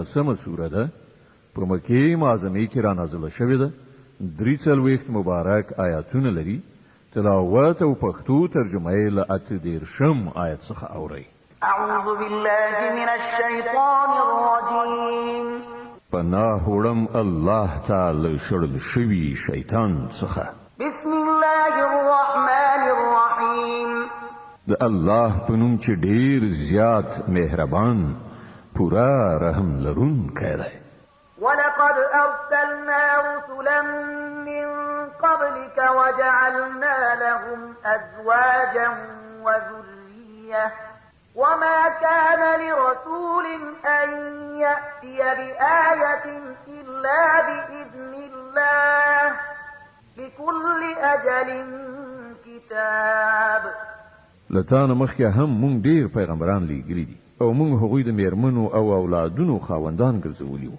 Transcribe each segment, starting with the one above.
سمه سوره ده په مکې معظمې کې را نازله شوې ده. 43 مبارک آیاتونه لري. تلاوت او پښتو ترجمه یې له 18 آیت څخه اورئ. اعوذ بالله من الشیطان الرجیم. پناه وړم الله تعالی شړل شوي شیطان څخه. بسم الله الرحمن الرحیم. د الله په نوم چې ډیر زیات مهربان پورا رحم لرونکی دی. ولقد أرسلنا رسلا من قبلك وجعلنا لهم أزواجا وذرية وما كان لرسول أن يأتي بآية إلا بإذن الله لكل أجل كتاب. لتان مخکې هم مونږ ډیر پیغمبران لیږلي دي او مونږ هغوی د میرمنو او اولادونو خاوندان ګرځولي وو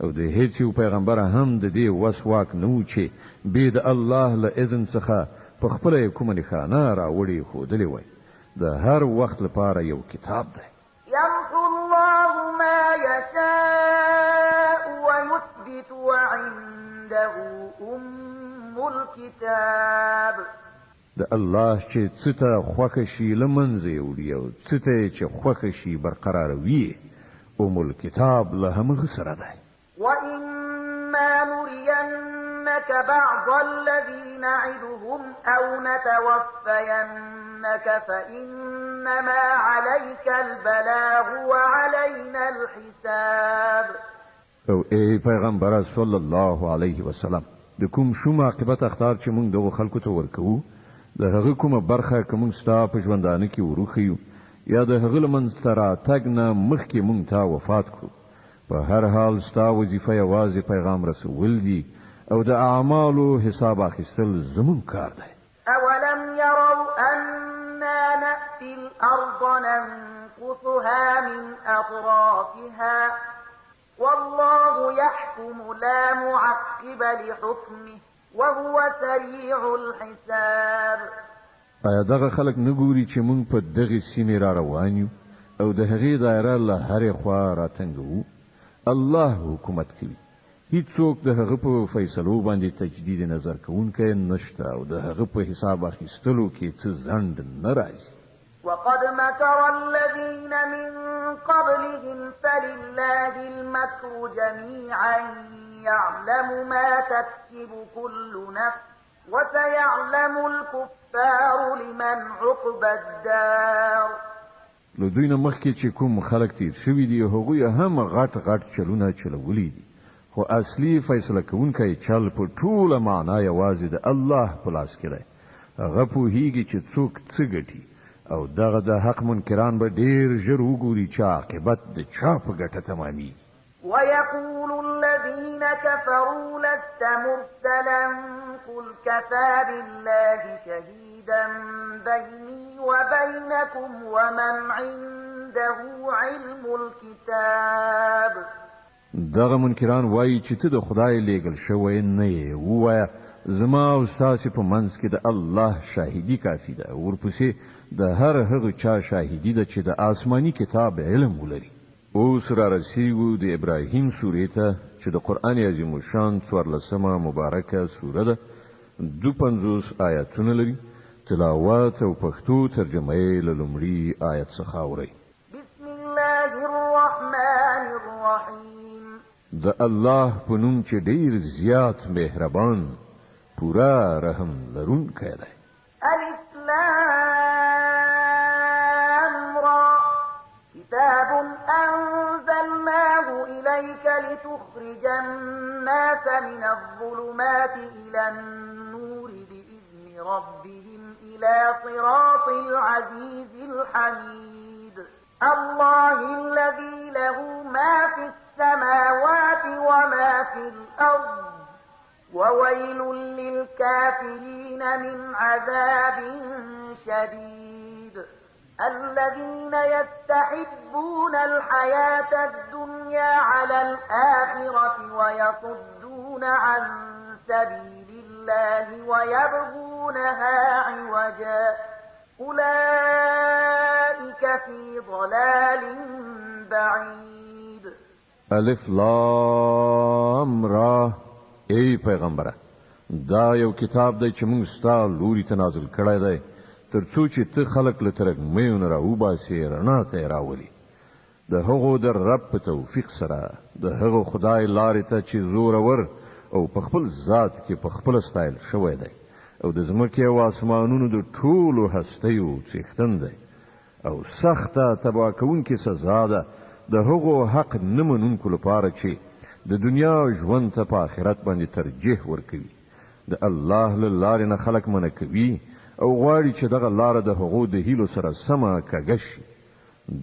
او د هیڅ یو پیغمبر هم د دې وس واک نه و چې بې د الله له اذن څخه په خپله یې کومه نښانه راوړې ښودلې وای. د هر وخت لپاره یو کتاب دی. يمحو الله ما يشاء ويثبت وعنده أم الكتاب. د الله چې څه ته خوښه شي له منځه یې وړي او څه ته چې خوښه شي برقراروي ام الکتاب له همغه سره دی. وإما نرينك بعض الذي نعدهم أو نتوفينك فإنما عليك البلاغ وعلينا الحساب. او ای پیغمبر صلی الله علیه وسلم د کوم شوم عاقبت اختار چې موږ دغه خلکو ته ورکوو د هغه کومه برخه که موږ ستا په ژوندانه کې وروښیو یا د هغه له منځته راتګ نه مخکې موږ ته وفات کړو. په هر حال ستا وظیفه یوازې پیغام رسول دي او د اعمالو حساب اخیستل زموږ کار دی. اولم يروا أنا نأتي الأرض ننقصها من أطرافها والله يحكم لا معقب لحكمه وهو سريع الحساب. آیا دغه خلک نه ګوري چې موږ په دغه سیمې را روان یو او د هغې دایره له هرې خوا راتنګوو؟ الله حکومت کوي. هیڅوک د هغه په فیصلو باندې تجدید نظر کوونکی نشته او د هغه په حساب اخیستلو کې څه ځنډ نه راځي. وقد مكر الذين من قبلهم فلله المكر جميعا يعلم ما تكسب كل نفس وسيعلم الكفار لمن عقبى الدار. له دوی نه مخکې چې کوم خلک تیر شوي دي هغوی هم غټ غټ چلونه چلولی دي خو اصلي فیصله کوونکی چل په ټوله معنا یوازې د الله په لاس کې دی. هغه پوهیږي چې څوک څه ګټي او دغه د حق منکران به ډیر ژر وګوري چې عاقبت د چا په ګټه تمامي. ويقول الذين كفروا لست مرسلا قل كفى بالله شهيدا بيني وبينكم ومن عنده علم الكتاب. دغه منکران وایي چې ته د خدای لیږل شوی نه یې. ووایه زما او ستاسې په منځ کې د الله شاهدي کافي ده. ورپسې د هر هغه چا شاهدي ده چې د آسماني کتاب علم ولري. اوس را رسیږو د ابراهیم سورې ته چې د قرآن عظیم الشان 14 مبارکه سوره ده. 52 آیاتونه لري. تلاوت او پښتو ترجمه یې له لومړي آیت څخه اورئ. بسم الله الرحمن الرحیم. د الله په نوم چې ډیر زیات مهربان پورا رحم لرونکی دی. الف لام را كتاب أنزلناه إليك لتخرج الناس من الظلمات إلى النور بإذن ربهم إلى صراط العزيز الحميد. الله الذي له ما في السماوات وما في الأرض وويل للكافرين من عذاب شديد. الذين يستحبون الحياة الدنيا على الآخرة ويصدون عن سبيل الله ويبغونها عوجا أولئك في ضلال بعيد. الف لام را. ای پیغمبره دا یو کتاب دی چې موږ ستا لوري ته نازل کړی دی ترڅو چې ته خلق له ترږمیو را وباسې رڼا ته راولي د هغو د رب په توفیق سره د هغو خدای لارې ته چې زورور او په خپل ذات کې په خپل ستایل شوی دی او د ځمکې او اسمانونو د ټولو هستیو څښتن دی او سخته تباه کوونکې سزا ده د هغو حق نه منونکو لپاره چې د دنیا ژوند ته په آخرت باندې ترجیح ورکوي د الله له لارې نه خلک منع کوي او غواړي چې دغه لاره د هغو د هیلو سره سمه کږه شي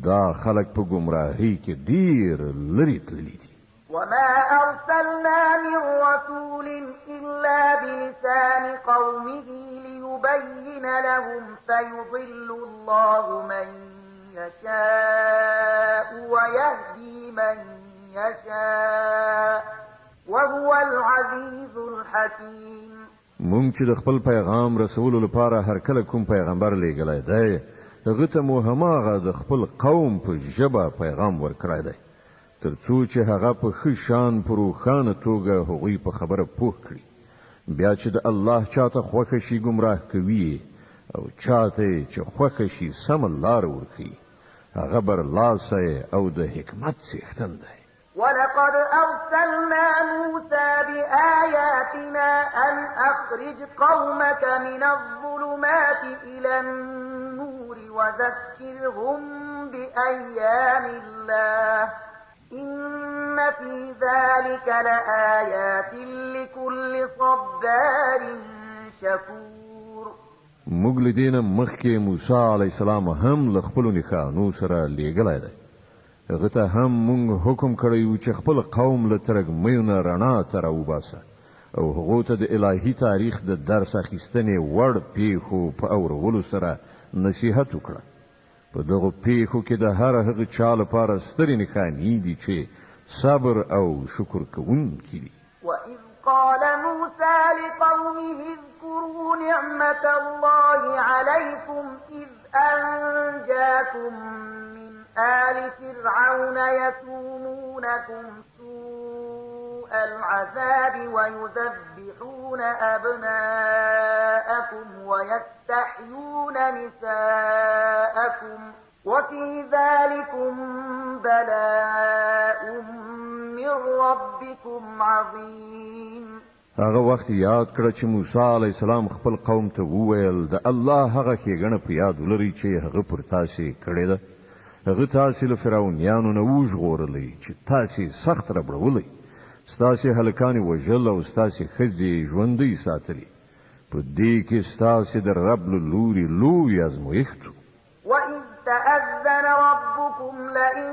دا خلک په ګمراهۍ کې ډیر لرې تللي دي وما أرسلنا من رسول إلا بلسان قومه ليبين لهم فيضل الله من يشاء ويهدي من يشاء وهو العزيز الحكيم مونږ چې د خپل پیغام رسولو لپاره هر کله کوم پیغمبر لېږلی دی هغه ته مو هماغه د خپل قوم په ژبه پیغام ورکړی دی ترڅو چې هغه په ښه شان په روښانه توګه هغوی په خبره پوه کړي بیا چې د الله چاته خوښه شي ګمراه کوي او چاته چې خوښه شي سمه لاره ورښیي هغه برلاسی او د حکمت څښتن دی ولقد أرسلنا موسى بآياتنا أن أخرج قومك من الظلمات إلى النور وذكرهم بأيام الله إن في ذلك لآيات لكل صبار شكور موږ له دې نه مخکې موسی علیه السلام هم له خپلو نښانو سره لیږلی دی هغه ته هم موږ حکم کړی و چې خپل قوم له ترږمیو نه رڼا ته راوباسه او هغو ته د الهي تاریخ د درس اخیستنې وړ پیښو په اورولو سره نصیحت وکړه په دغو پیښو کې د هر هغه چا لپاره سترې نښانې دي چې صبر او شکر کوونکي دي وإذ قال موسى لقومه اذكروا نعمة الله عليكم إذ أنجاكم من آل فرعون يسومونكم سوء العذاب ويذبحون أبناءكم ويستحيون نساءكم وفي ذلكم بلاء من ربكم عظيم هغه وخت یاد کړه چې موسی علی السلام خپل قوم ته وویل د الله هغه ښېګڼه په یاد ولرئ چې هغه پر تاسې کړې ده هغه تاسې له فرعونیانو نه وژغورلی چې تاسې سخت ربړولی ستاسې هلکانې وژل او ستاسې ښځې ژوندۍ ساتلي په دې کې ستاسې د رب له لوري لوی ازمویښت وإذ تأذن ربكم لئن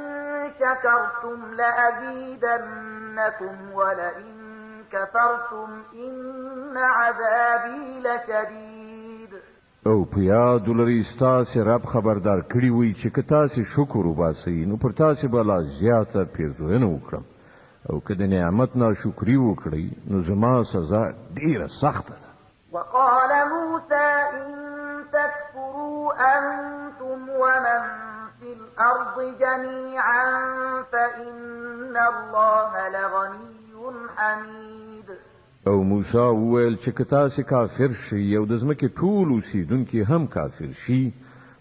شكرتم لأزيدنكم ولئن كفرتم إن عذابي لشديد او په یاد ولرئ ستاسې رب خبردار کړي وي چې که تاسې شکر وباسئ نو پر تاسې به لا زیاته پیرزوینه وکړم او که د نعمت ناشکري وکړئ نو زما سزا ډیره سخته ده وقال موسى إن تكفروا أنتم ومن في الأرض جميعا فإن الله لغني حميد او موسی وویل چې که تاسې کافر شئ او د ځمکې ټول اوسیدونکي هم کافر شي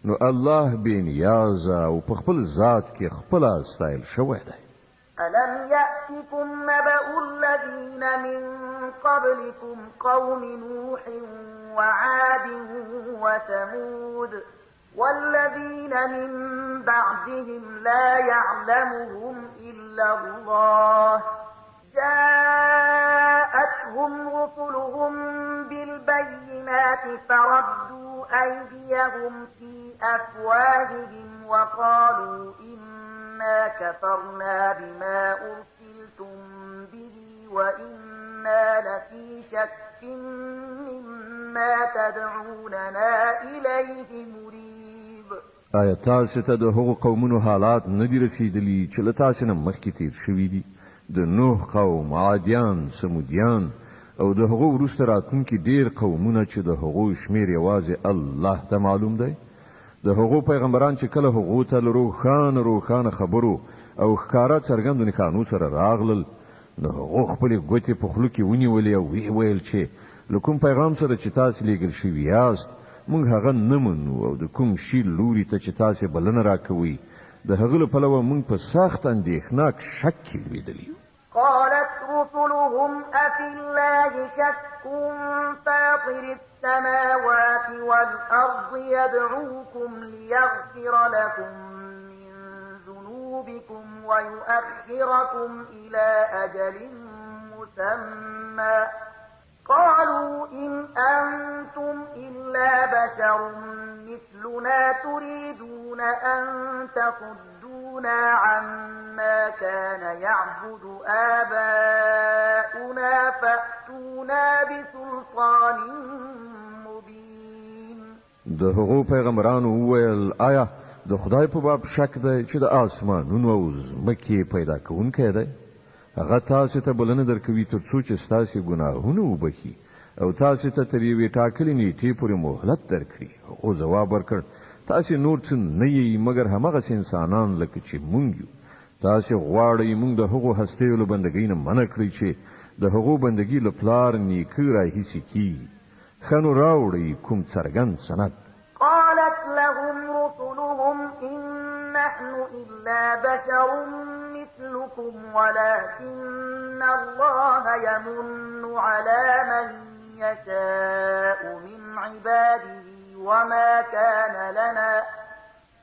نو الله بې نیازه او په خپل ذات کې خپله ستایل شوی دی ألم يأتكم نبأ الذين من قبلكم قوم نوح وعاد وثمود والذين من بعدهم لا يعلمهم إلا الله جاءتهم رسلهم بالبينات فردوا أيديهم في أفواههم وقالوا إنا كفرنا بما أرسلتم به وإنا لفي شك مما تدعوننا إليه مريب آیا تاسو ته د هغو قومونو حالات نه دي رسیدلي چې له تاسو نه مخکې تیر شوي دي د نوح قوم عادیان سمودیان او د هغو وروسته راتلونکي ډیر قومونه چې د هغو شمیر یوازې الله ته معلوم دی د هغو پیغمبران چې کله هغو ته له روښانه خبرو او ښکارا څرګندو نښانو سره راغلل، نو هغو خپلې ګوتې په خولو کې ونیولې او ویې ویل چې له کوم پیغام سره چې تاسې لېږل شوي یاست موږ هغه نه منو، او د کوم شي لوري ته چې تاسې بلنه راکوئ د هغه له پلوه موږ په سخت اندېښناک شک کې لوېدلي یو. قالت رسلهم أفي الله شك فاطر السماوات والأرض يدعوكم ليغفر لكم من ذنوبكم ويؤخركم إلى أجل مسمى قالوا إن أنتم إلا بشر مثلنا تريدون أن تصدونا عما كان يعبد آباؤنا فأتونا بسلطان مبين. د هغو پیغمبرانو وویل آیا د خدای په باب شک دی چې د آسمانونو او ځمکې پیدا کوونکی دی؟ هغه تاسې ته بلنه درکوي تر څو چې ستاسې ګناهونه وبخي او تاسې ته تر یوې ټاکلې نیټې پورې مهلت درکړي. هغو ځواب ورکړ تاسې نور څه نه یئ مګر همغسې انسانان لکه چې مونږ یو. تاسې غواړئ مونږ د هغو هستیو له بندګۍ نه منع کړئ چې د هغو بندګي له پلار نیکه راهیسې کیږي. ښه نو راوړئ کوم څرګند سند. قالت لهم رسلهم إن نحن إلا بشر مثلكم ولكن الله يمن على من يشاء من عباده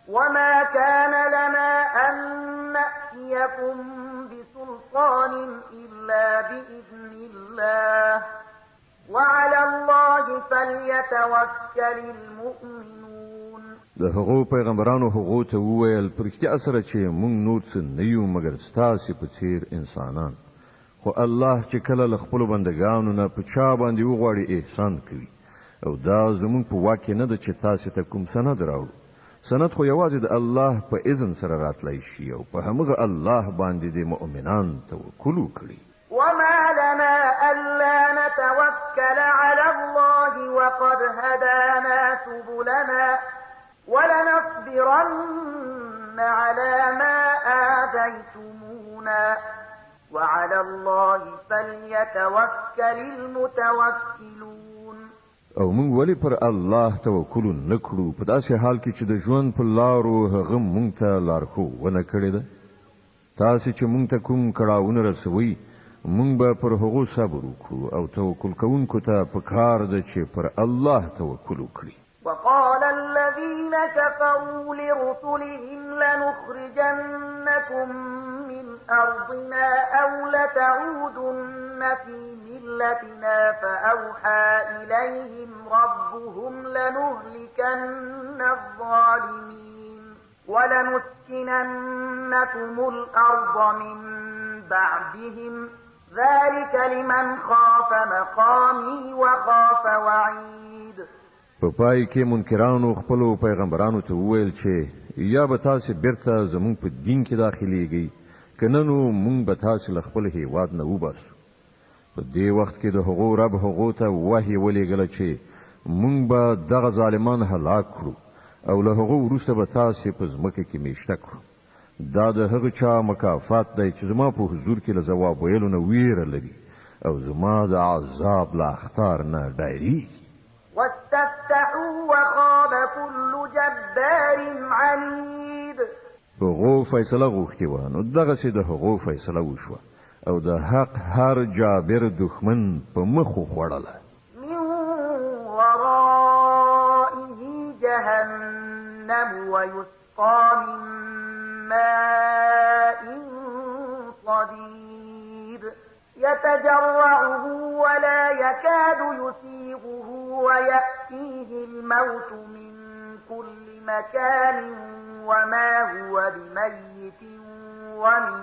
وما كان لنا أن نأتيكم بسلطان إلا بإذن الله وعلى الله فليتوكل المؤمنون. د هغو پیغمبرانو هغو ته وویل په رښتیا سره چې موږ نور څه نه یو مګر ستاسې په څیر انسانان، خو الله چې کله له خپلو بندګانو نه په چا باندې وغواړي احسان کوي، او دا زموږ په واک کې نه ده چې تاسې ته کوم سند راوړو. سند خو یوازې د الله په اذن سره راتلی شي او په همغه الله باندې د مؤمنان توکل وکړي. وما لنا ألا نتوكل على الله وقد هدانا سبلنا ولنصبرن على ما آذيتمونا وعلى الله فليتوكل المتوكلون. او موږ ولی پر الله توکل نکړو په داسې حال کې چې د ژوند په لارو هغه موږ ته لارښوونه کړې ده؟ تاسې چې موږ ته کوم کړاوونه رسوي موږ به پر هغو صبر وکړو او توکل کوونکو ته پکار ده چې پر الله توکل وکړي. وقال الذين كفروا لرسلهم لنخرجنكم من أرضنا أو لتعودن في ملتنا فأوحى إليهم ربهم لنهلكن الظالمين ولنسكننكم الأرض من بعدهم ذلك لمن خاف مقامي وخاف وعيد. په پای کې منکرانو خپلو پیغمبرانو ته وویل چې یا به تاسې بیرته زموږ په دین کې داخلیږئ که نه نو موږ به تاسې له خپل هیواد نه وباسو. په دې وخت کې د هغو رب هغو ته وحی ولېږله چې موږ به دغه ظالمان هلاک کړو او له هغو وروسته به تاسې په ځمکه کې میشته کړو. دا د هغه چا مکافات دی چې زما په حضور کې له ځواب ویلو نه ویره لري او زما د عذاب له اخطار نه ډارېږي. واستفتحوا وخاب كل جبار عنيد. هغو فیصله غوښتې وه نو دغسې د هغو فیصله وشوه او د حق هر جابر دښمن په مخ وخوړله. من ورائه جهنم ويسقى من ماء صديد يتجرعه ولا يكاد يسيغه ويأتيه الموت من كل مكان وما هو بميت ومن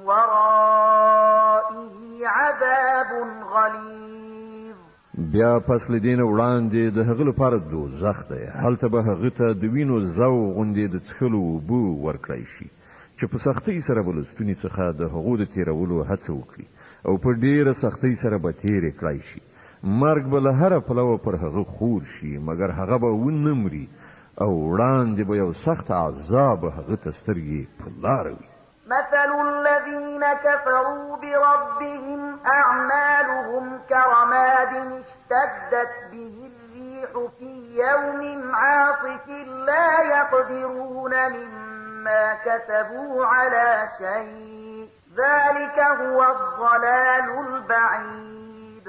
ورائه عذاب غليظ. بیا پس لدین وړاندې د هغه لپاره دوزخ دی، هلته به هغه ته د وینو زو غوندې د څښلو اوبه ورکړی شي چې په سختۍ سره به له ستوني څخه د هغو د تېرولو هڅه وکړي او په ډېره سختۍ سره به تېرې کړی شي. مرګ به له هره پلوه پر هغه خور شي مګر هغه به ونه مري او وړاندې به یو سخت عذاب هغه ته سترګې په لاره وي. مثل الذين كفروا بربهم أعمالهم كرماد اشتدت به الريح في يوم عاصف لا يقدرون مما كسبوا على شيء ذلك هو الضلال البعيد.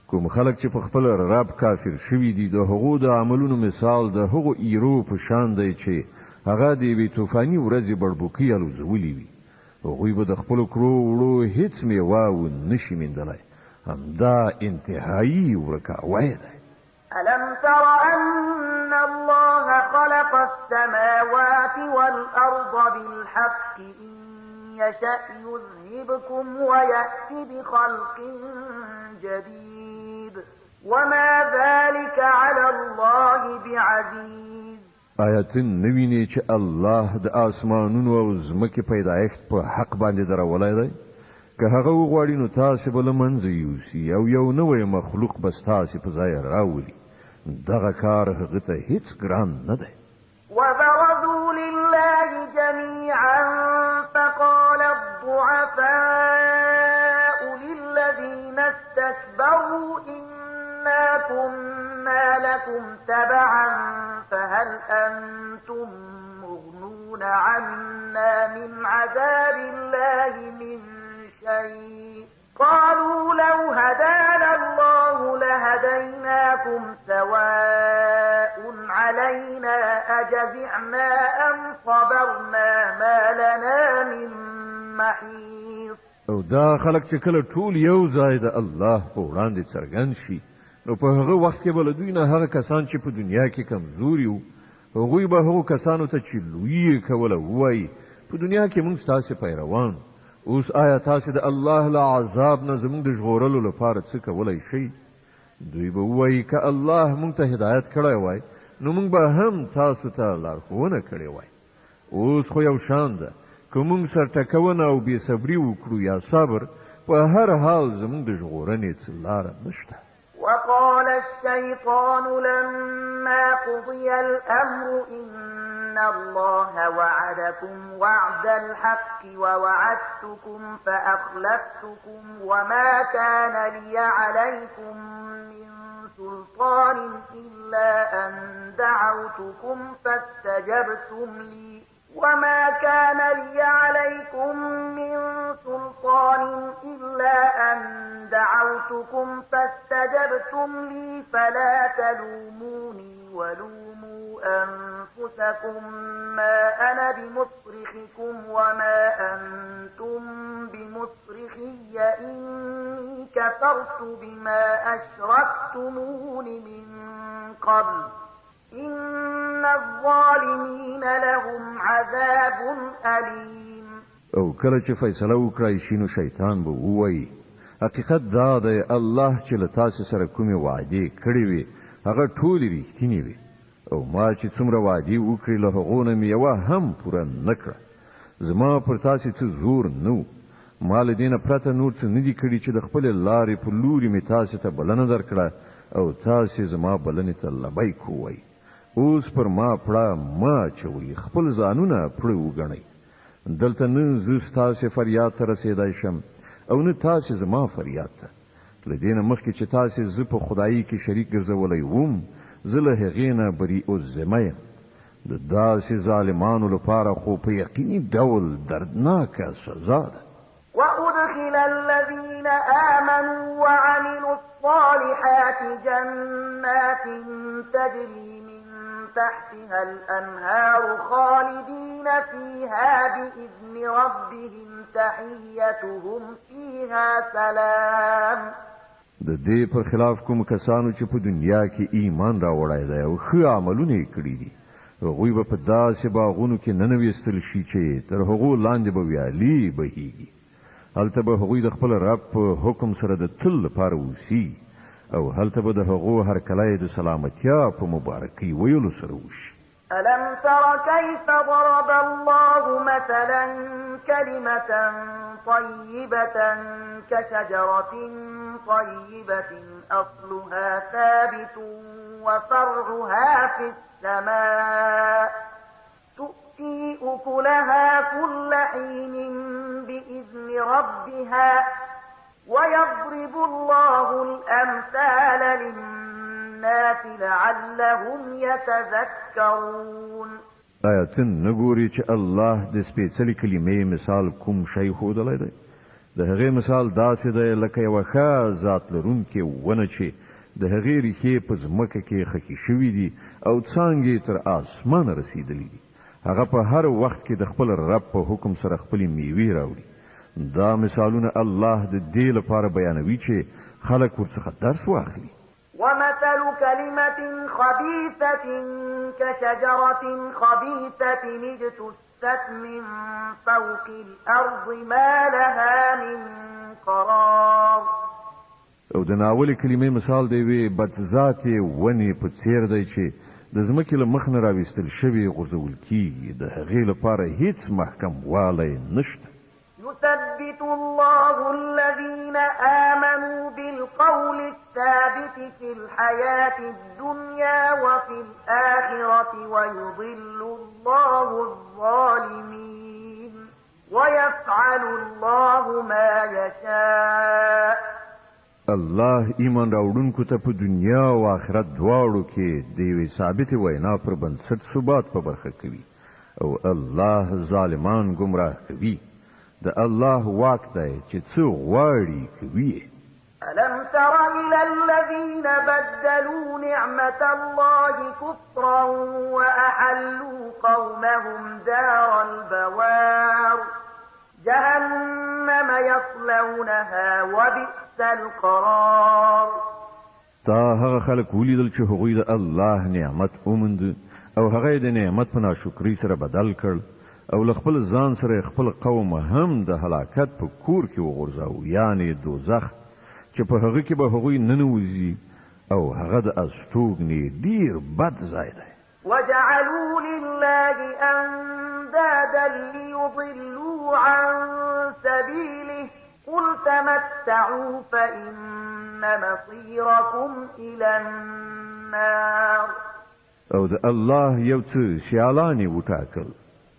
کوم خلک چې په خپل رب کافر شوي دي د هغو د عملونو مثال د هغو ایرو په شان دی چې هغه د یوې طوفاني ورځې بړبوکۍ الوزولي وي. هغوی به د خپلو کړو وړو هیڅ میوه ونشي موندلی. همدا انتهایی ورکاوی دی. ألم تر أن الله خلق السماوات والأرض بالحق إن يشأ يذهبكم ويأتي بخلق جديد وما ذلك على الله بعزيز. آیاتن نویني چې الله د آسمانونو او ځمکې پیدایښت په حق باندې درولای دی. که هغه وغواړي نو تاسې به له منځه یوسي او یو نوی مخلوق به ستاسې په ځای راولي. دغه کار هغه ته هیڅ ګران نه دی. وبرزوا لله جميعا فقال الضعفاء للذين استكبروا إنا كنا لكم تبعا فهل أنتم مغنون عنا من عذاب الله من شيء قالوا لو هدانا الله لهديناكم سواء علينا أجزعنا أم صبرنا ما لنا من محيص. او دا خلک چې کله ټول یو ځای د الله په وړاندې څرګند شي نو په هغه وخت کې به له دوی نه هغه کسان چې په دنیا کې کمزوري وو هغوی به هغو کسانو ته چې لوی یې کوله ووایي په دنیا کې موږ ستاسې پیروان. اوس آیا تاسې د الله له عذاب نه زموږ د ژغورلو لپاره څه کولی شئ؟ دوی به ووایي که الله موږ ته هدایت کړی وای نو موږ به هم تاسو ته لارښوونه کړې وای. اوس خو یو شان ده که موږ سرټکونه او بېصبري وکړو یا صبر په هر حال زموږ د ژغورنې څه لاره نشته. وقال الشيطان لما قضي الأمر إن الله وعدكم وعد الحق ووعدتكم فأخلفتكم وما كان لي عليكم من سلطان إلا أن دعوتكم فاستجبتم لي وما كان لي عليكم من سلطان إلا أن دعوتكم فاستجبتم لي فلا تلوموني ولوموا أنفسكم ما أنا بمصرخكم وما أنتم بمصرخي إني كفرت بما أشركتمون من قبل إن الظالمين لهم عذاب أليم. او کله چې فیصله وکړای شي نو شیطان به ووایي حقیقت دا دی الله چې له تاسو سره کومې وعدې کړې وي هغه ټولې رښتینې وي او ما چې څومره وعدې وکړې له هغو نه مې یوه هم پوره نه کړه. زما پر تاسې څه زور نه و. ما له دې نه پرته نور څه نه دي کړي چې د خپلې لارې په لوري مې تاسې ته بلنه درکړه او تاسې زما بلنې ته لبیک ووایئ. اوس پر ما پړه ما چوي خپل ځانونه پړه وګڼئ. دلته نه زه ستاسې فریاد ته رسېدی شم او نه تاسې زما فریاد ته. له دې نه مخکې چې تاسې زه په خدایي کې شریک ګرځولی وم زه له هغې نه بری الذمه یم. د داسې ظالمانو لپاره خو په یقیني ډول دردناکه سزا ده. وأدخل الذين آمنوا وعملوا الصالحات جنات تجري من تحتها الأنهار خالدين فيها بإذن ربهم تحيتهم فيها سلام. د دې پر خلاف کوم کسانو چې په دنیا کې ایمان راوړی دی او ښه عملونه یې کړي دي هغوی به په داسې باغونو کې ننویستل شي چې تر هغو لاندې به ویالې بهیږي. هلته به هغوی د خپل رب په حکم سره د تل لپاره اوسي او هلته به د هغو هرکلی د سلامتیا په مبارکۍ ویلو سره وشي. ألم تر كيف ضرب الله مثلا كلمة طيبة كشجرة طيبة أصلها ثابت وفرعها في السماء تؤتي تؤتي أكلها كل حين بإذن ربها ويضرب الله الأمثال للناس لعلهم يتذكرون. آیا ته نګوري چې الله د سپېڅلې کلمې مثال کوم شی ښودلی دی؟ د هغې مثال داسې دی لکه یوه ښه ذات لرونکې ونه چې د هغې ریښې په ځمکه کې خښې شوي دي او څانګې تر اسمانه رسېدلي دي. هغه په هر وخت کې د خپل رب په حکم سره خپلې میوې راوړي. دا مثالونه الله د دې لپاره بیانوي چې خلک ورڅخه درس واخلي. ومثل كلمة خبيثة كشجرة خبيثة اجتثت من فوق الأرض ما لها من قرار. او د ناولې کلمې مثال دی وی بدذاتې ونې په څیر دی چې د ځمکې له مخ نه راویستل شوي غورځول کیږي. د هغې لپاره هیڅ محکم والی نشته. يثبت الله الذين آمنوا بالقول الثابت في الحياة الدنيا وفي الآخرة ويضل الله الظالمين ويفعل الله ما يشاء. الله ایمان راوړونکو ته په دنیا او آخرت دواړو کې د یوې ثابتې وینا پر بنسټ ثبات په برخه کوي او الله ظالمان ګمراه کوي. د الله واک دی چې څه غواړي کوي. ألم تر إلى الذين بدلوا نعمة الله كفرا وأحلوا قومهم دار البوار جهنم يصلونها وبئس القرار. تا هغه خلک ولیدل چې هغوی د الله نعمت وموند او هغه د نعمت په ناشکرۍ سره بدل کړ او له خپل ځان سره خپل قوم هم د هلاکت په کور کې وغورځاو، یعنی دوزخ چې په هغه کې به هغوی ننوځي او هغه د استوګنې ډیر بد ځای دی. وجعلوا لله أندادا ليضلوا عن سبيله قل تمتعوا فإن مصيركم إلى النار. او د الله یو څه سیالانې وټاکل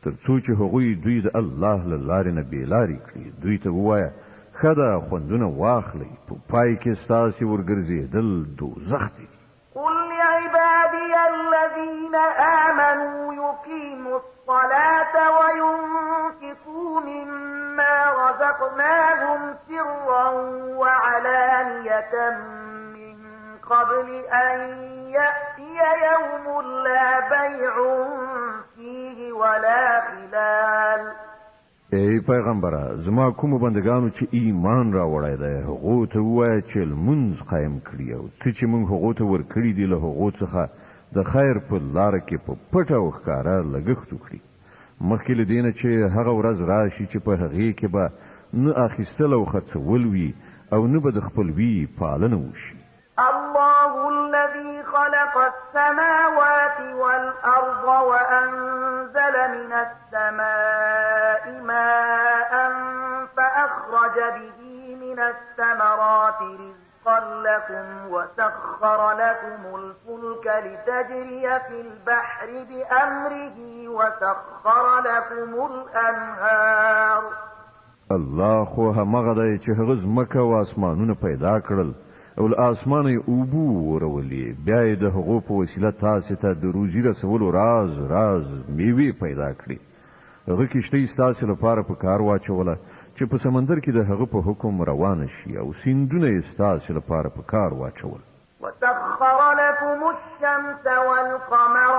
تر څو چې هغوی دوی د الله له لارې نه بېلارې کړي. دوی ته ووایه ښه ده خوندونه واخلئ، په پای کې ستاسې ورګرځېدل دوزخ دی. قل لعبادي الذين آمنوا يقيموا الصلاة وينفقوا مما رزقناهم سرا وعلانية من قبل أن يأتي يوم لا بيع فيه ولا خلال. ای پیغمبره زما کوم بندگانو چې ایمان راوړی دی هغو ته ووایه چې لمونځ قایم کړي او څه چې موږ هغو ته ورکړي دي له هغو څخه د خیر په لاره کې په پټه او ښکاره لګښت وکړي مخکې له دې نه چې هغه ورځ راشي چې په هغې کې به نه اخیستل او خرڅول وي او نه به د خپلوي پالنه وشي. الله الذي خلق السماوات والأرض وأنزل من السماء ماء فأخرج به من الثمرات رزقا لكم وسخر لكم الفلك لتجري في البحر بأمره وسخر لكم الأنهار. الله خو همغه دی چې هغه ځمکه او اسمانونه پیدا کړل او له اسمانه یې اوبه ورولې، بیا یې د هغو په وسیله تاسې ته د روزي رسولو راز میوې پیدا کړې. هغه کښتۍ ستاسې لپاره په کار واچوله چې په سمندر کې د هغه په حکم روانه شي او سیندونه یې ستاسې لپاره په کار واچول. وسخر لكم الشمس والقمر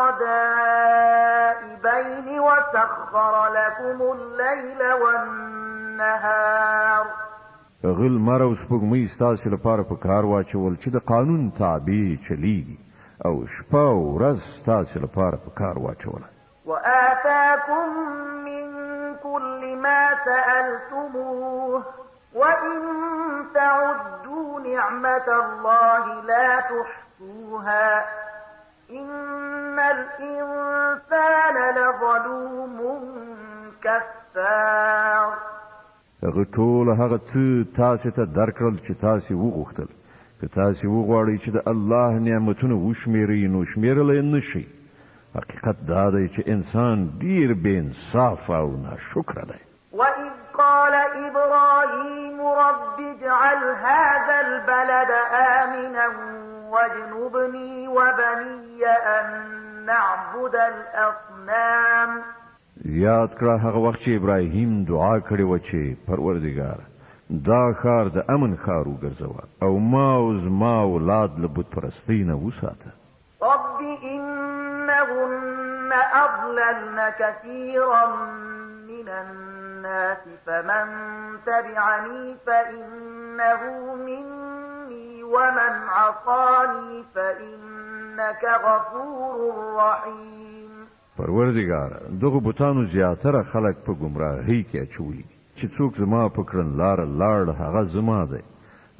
دائبين وسخر لكم الليل والنهار. غل مر او سپوږمۍ ستاسې لپاره په کار واچول چې د قانون تابع چلیږي او شپه او ورځ ستاسې لپاره په کار واچوله. وآتاكم من كل ما سألتموه وإن تعدوا نعمة الله لا تحصوها إن الإنسان لظلوم كفار. هغه ټول هغه څه تاسې ته درکړل چې تاسې وغوښتل. که تاسې وغواړئ چې د الله نعمتونه وشمیرئ نو شمیرلی نه شئ. حقیقت دا دی چې انسان ډیر بې انصاف او ناشکره دی. وَإِذْ قَالَ إِبْرَاهِيمُ رَبِّ اجْعَلْ هَذَا الْبَلَدَ آمِنًا وَاجْنُبْنِي وَبَنِيَّ أَن نَّعْبُدَ الْأَصْنَامَ. یاد کړه هغه وخت چې ابراهیم دعا کړې و چې پروردګار دا ښار د امن ښار وګرځوه او ما او زما اولاد له بت پرستۍ نه وساته. رب إنهن أضللن كثيرا من الناس فمن تبعني فإنه مني ومن عصاني فإنك غفور رحيم. پروردګار دغه بوتانو زیاتره خلک په گمراهۍ کې اچولي چې څوک زما په کړنلار لاړ هغه زما دی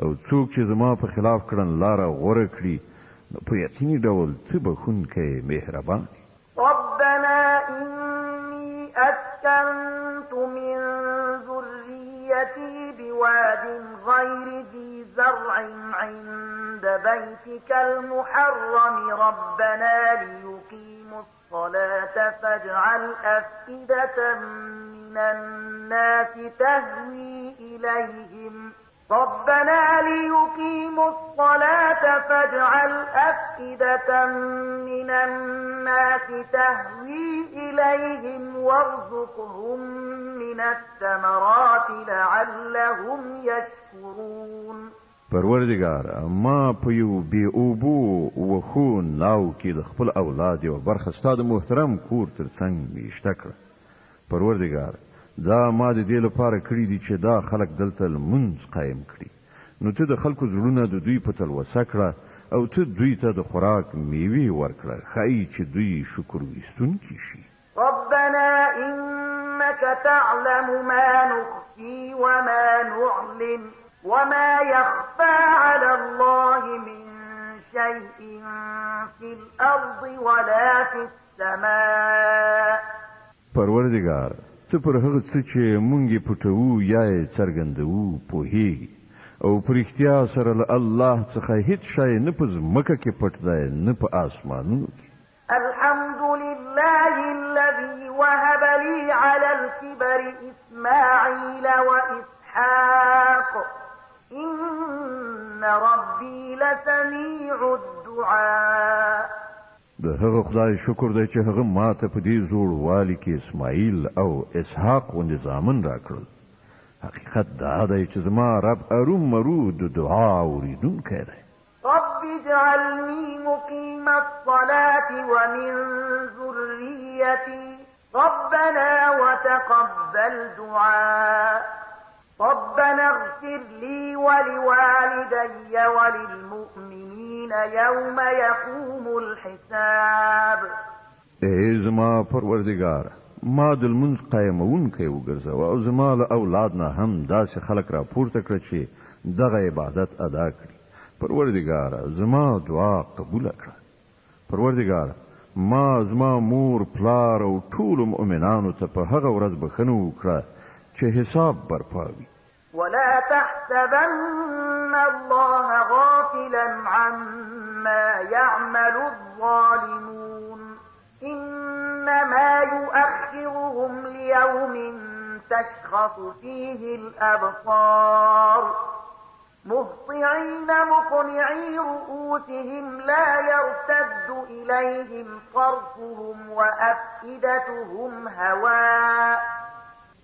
او څوک چې زما په خلاف کړنلار غوره کړي په یقیني ډول ته بخښونکی مهربان. ربنا إني أسكنت من ذريتي بواد غير ذي زرع عند بيتك المحرم ربنا ليقيموا الصلاة فاجعل أفئدة من الناس تهوي إليهم ربنا ليقيموا الصلاة فاجعل أفئدة من الناس تهوي إليهم وارزقهم من الثمرات لعلهم يشكرون. پروردګار ما په یو بې اوبو وښو ناو کې د خپل اولاد یوه برخه ستا د محترم کور تر څنګ میشته کړه. پروردګار دا ما د دې لپاره کړي دي چې دا خلک دلته لمونځ قایم کړي نو ته د خلکو زړونه د دوی په تلوسه کړه او ته دوی ته د خوراک میوې ورکړه ښایي چې دوی شکر ویستونکي شي. ربنا إنك تعلم ما نخفي وما نعلن وما يخفى على الله من شيء في الأرض ولا في السماء. پروردګار ته پر هغه څه چې مونږ یې پټوو یا یې څرګندوو پوهیږي او په رښتیا سره له الله څخه هیڅ شی نه په ځمکه کې پټ دی نه په آسمانونو کې. الحمد لله الذي وهب لي على الكبر إسماعيل وإسحاق إن ربي لسميع الدعاء. د هغه خدای شکر دی چې هغه ماته په دې زوړوالي کې اسماعیل او اسحاق غوندې زامن راکړل. حقیقت دا دی چې زما رب ارومرو د دعا اوریدونکی دی. رب اجعلني مقيم الصلاة ومن ذريتي ربنا وتقبل دعاء ربنا اغفر لي ولوالدي وللمؤمنين يوم يقوم الحساب. ای زما پروردگار ما د لمونځ قایمونکی وګرځوه او زما له اولاد نه هم داسې خلک راپورته کړه چې دغه عبادت ادا کړي. پروردگار زما دعا قبول کړه. پروردگار ما زما مور پلار او ټول مؤمنانو ته په هغه ورځ بخښنه وکړه چې حساب برپا وي. ولا تحسبن الله غافلا عما يعمل الظالمون إنما يؤخرهم ليوم تشخص فيه الأبصار مهطعين مقنعي رؤوسهم لا يرتد إليهم صرفهم وأفئدتهم هواء.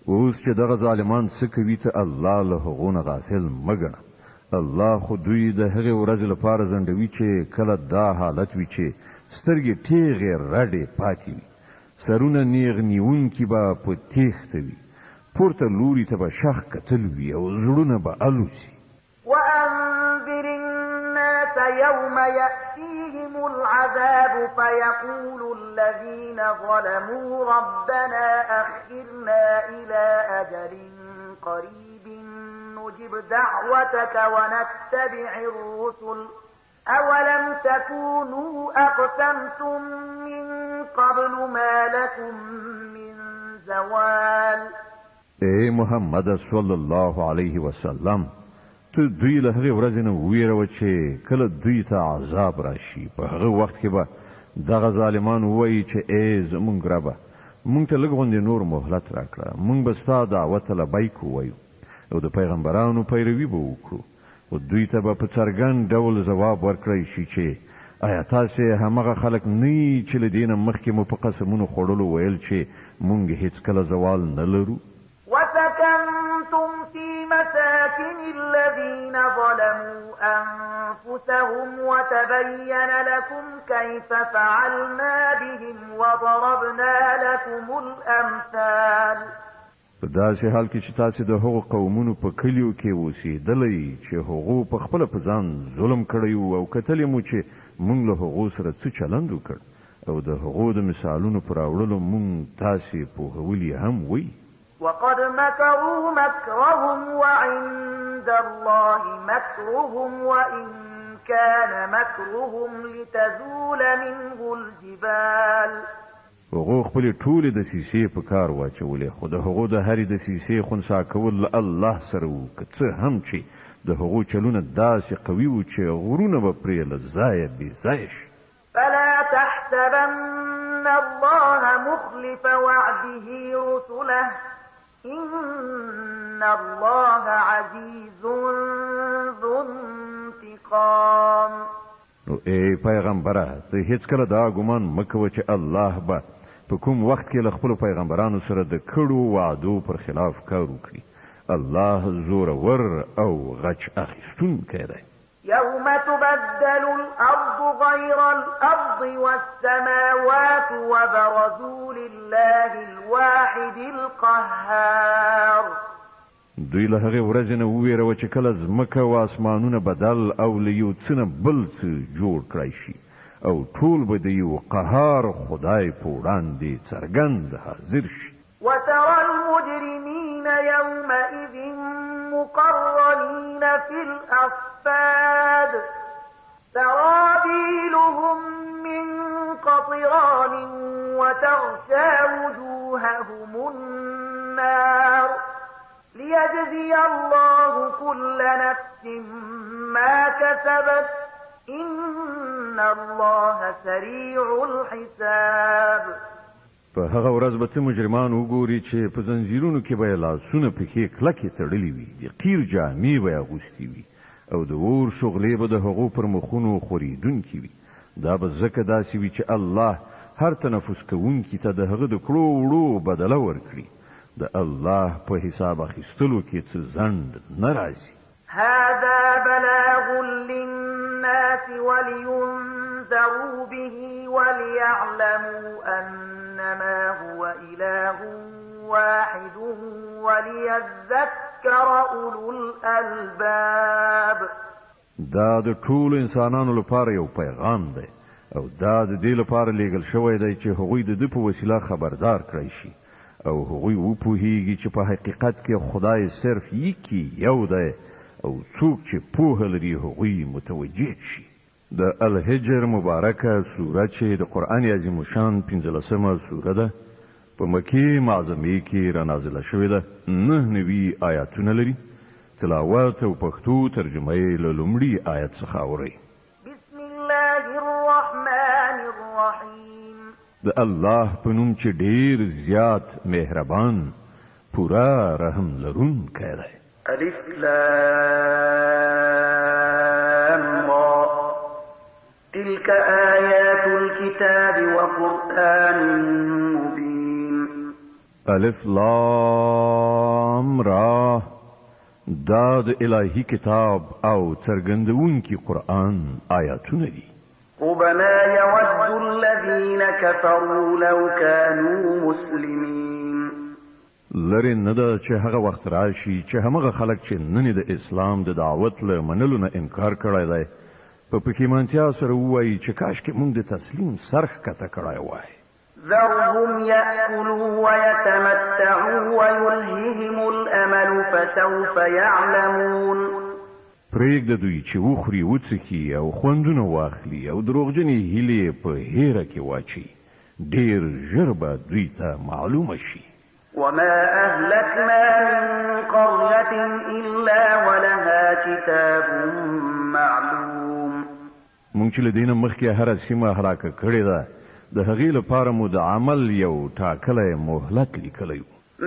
اوس چې دغه ظالمان څه کوي ته الله له هغونه غافل مګنه. الله خو دوی د هغې ورځې لپاره ځنډوي چې کله دا حالت وي چې سترګې تیغې رډې پاتې وي سرونه نیغ نیونکي به په تیښته وي پورته لوري ته به شخ کتل وي او زړونه به الوزي. وأنذر الناس يوم يأتيهم العذاب فيقول الذين ظلموا ربنا أخرنا إلى أجل قريب نجب دعوتك ونتبع الرسل أولم تكونوا أقسمتم من قبل ما لكم من زوال. اے محمد صلی الله علیه وسلم ته دوی له هغې ورځې نه ویروه چې کله دوی ته عذاب راشي په هغه وخت کې به دغه ظالمان وایي چې ای زمونږ ربه مونږ ته لږ غوندې نور مهلت راکړه، مونږ به ستا دعوت لبیک ووایو او د پیغمبرانو پیروي به وکړو. او دوی ته به په څرګند ډول ځواب ورکړی شي چې آیا تاسې همغه خلک نه یې چې له دې نه مخکې مو په قسمونو خوړلو ویل چې مونږ هیڅکله زوال نه لرو؟ وسكنتم في مساكن الذين ظلموا أنفسهم وتبين لكم كيف فعلنا بهم وضربنا لكم الأمثال. په داسې حال کې چې تاسې د هغو قومونو په کلیو کې اوسېدلی چې هغو په خپله په ځان ظلم کړی او کتلی مو چې مونږ له هغو سره څه چلند وکړ او د هغو د مثالونو پر راوړلو مونږ تاسې پوهولي هم وی. وقد مكروا مكرهم وعند الله مكرهم وإن كان مكرهم لتزول منه الجبال. هغو خپل ټول د سیسې په کار واچولې، خو د هغو د هرې د سیسې خنثی کول الله سره وو، که څه هم چې د هغو چلونه داسې قوي وو چې غرونه به پرې له ځایه بې ځایه شي. فلا تحسبن الله مخلف وعده رسله إن الله عزيز ذو انتقام. نو ای پیغمبره ته هیڅکله دا ګمان مه کوه چې الله به په کوم وخت کې له خپلو پیغمبرانو سره د کړو وعدو پر خلاف کار وکړي. الله زورور او غچ اخیستونکی دی. يوم تبدل الأرض غير الأرض والسماوات وبرزوا لله الواحد القهار. دوی له هغې ورځې نه وویروه چې کله ځمکه او اسمانونه بدل او له یو څه نه بل څه جوړ کړی شي او ټول به د یو قهار خدای په وړاندې څرګند حاضر شي. وترى المجرمين يومئذ مقرنين في الأصفاد سرابيلهم من قطران وتغشى وجوههم النار ليجزي الله كل نفس ما كسبت إن الله سريع الحساب. په هغه ورځ به ته مجرمان وګوري چې په زنځیرونو کې به یې لاسونه پښې کلکې تړلې وي، د قیر جامې به یې اغوستې وي او د اور شغلې به د هغو پر مخونو خورېدونکې وي. دا به ځکه داسې وي چې الله هر تنفس کوونکي ته د هغه د کړو وړو بدله ورکړي. د الله په حساب اخیستلو کې څه ځنډ نه راځي. هذا بلاغ للناس ولينذروا به وليعلموا أنما هو إله واحد وليذكر أولو الألباب. دا د ټولو انسانانو لپاره یو پیغام دی او دا د دې لپاره لیږل شوی دی چې هغوی د ده په وسیله خبردار کړی شي او هغوی وپوهیږي چې په حقیقت کې خدای صرف یکی یو دی او څوک چې پوهه لري هغوی متوجه شي. د الحجر مبارکه سوره چې د قرآن عظیم شان 15مه سوره ده په مکې معظمې کې رانازله شوې ده. 9 نوي آیاتونه لري. تلاوت او پښتو ترجمه یې له لومړي آیت څخه اورئ. بسم الله الرحمن الرحیم. د الله په نوم چې ډیر زیات مهربان پورا رحم لرونکی دی. الف لام را تلك آیات الكتاب وقرآن مبین. الف لام را دا د الهی کتاب او څرګندونکي قرآن آیاتونه دي. ربما يود الذين كفروا لو كانوا مسلمين. لري نه ده چې هغه وخت راشي چې همغه خلک چې نن د اسلام د دعوت له منلو نه انکار کړی دی په پښیمانتیا سره وایي چې کاشکې موږ د تسلیم سرخ کته کړی وای. ذرهم يأكلوا ويتمتعوا ويلههم الأمل فسوف يعلمون. پرېږده دوی چې وخوري وڅښي او خوندونه واخلي او دروغجنې هیلې په هیره کې واچي. ډېر ژر به دوی ته معلومه شي. وما أهلكنا من قرية إلا ولها كتاب معلوم. مونږ چې له دینه مخکې هره سیمه هلاکه کړې ده د هغې لپاره مو د عمل یو ټاکلی مهلت لیکلی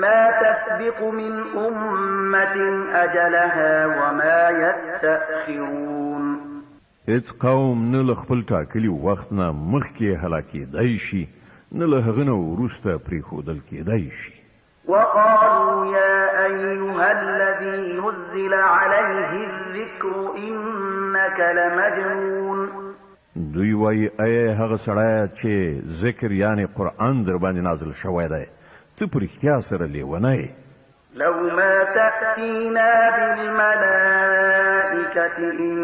ما تسبق من أمة أجلها وما يستأخرون هیڅ قوم نه له خپل ټاکلي وخت نه مخکې هلاکېدی شي نه له هغه نه وروسته پرېښودل کېدی شي وقالوا يا أيها الذي نزل عليه الذكر إنك لمجنون دوی وایي ای هغه سړی چې ذکر یعنی قرآن در باندې نازل شوی دی ته په رښتیا سره لیونی یې لو ما تأتينا بالملائكة إن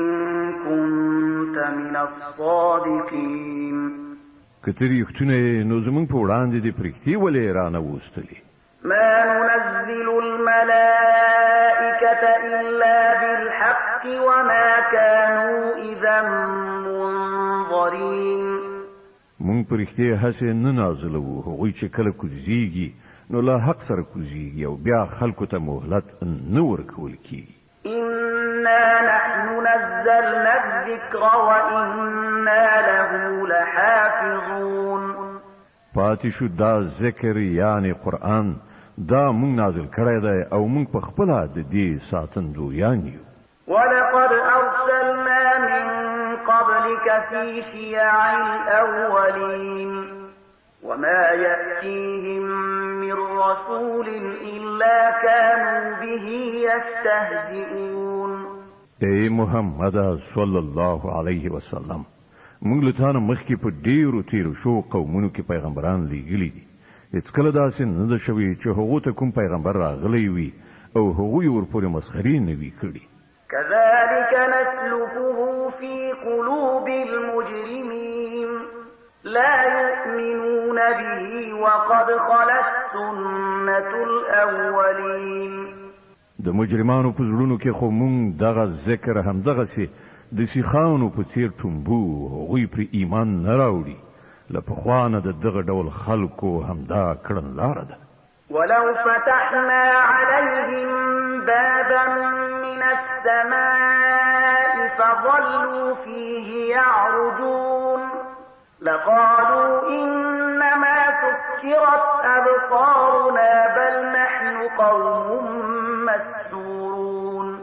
كنت من الصادقين که ته رښتونه یې نو زموږ په وړاندې دې په رښتې ولې رانه وستلې ما ننزل الملائكة إلا بالحق وما كانوا إذا منظرين مونږ په رښتیا هسې نه نازلوو هغوی چې کله کوزیږي نو له حق سره کوزیږي او بیا خلکو ته مهلت نه ورکول کیږي إنا نحن نزلنا الذكر وإنا له لحافظون پاتې شو دا ذکر یعنی قرآن دا مونږ نازل کړی دی او مونږ په خپله د دې ساتندویان یو ولقد أرسلنا من قبلك في شيع الأولين وما يأتيهم من رسول إلا كانوا به يستهزئون ای محمد صلی الله علیه وسلم مونږ له تا نه مخکې په ډیرو تیرو شو قومونو کې پیغمبران لیږلي دي هېڅکله داسې نه ده شوي چې هغو ته کوم پیغمبر راغلی وي او هغوی ورپورې مسخرې نه وي کړي كذلك نسلكه في قلوب المجرمين لا يؤمنون به وقد خلت سنة الأولين د مجرمانو په زړونو کې خو مونږ دغه ذکر همدغسې د سیخانو په څیر ټومبو هغوی پرې ایمان نه راوړي له پخوا نه د دغه ډول خلکو همدا کړنلاره ده ولو فتحنا عليهم بابا من السماء فظلوا فيه يعرجون لقالوا إنما سكرت أبصارنا بل نحن قوم مسحورون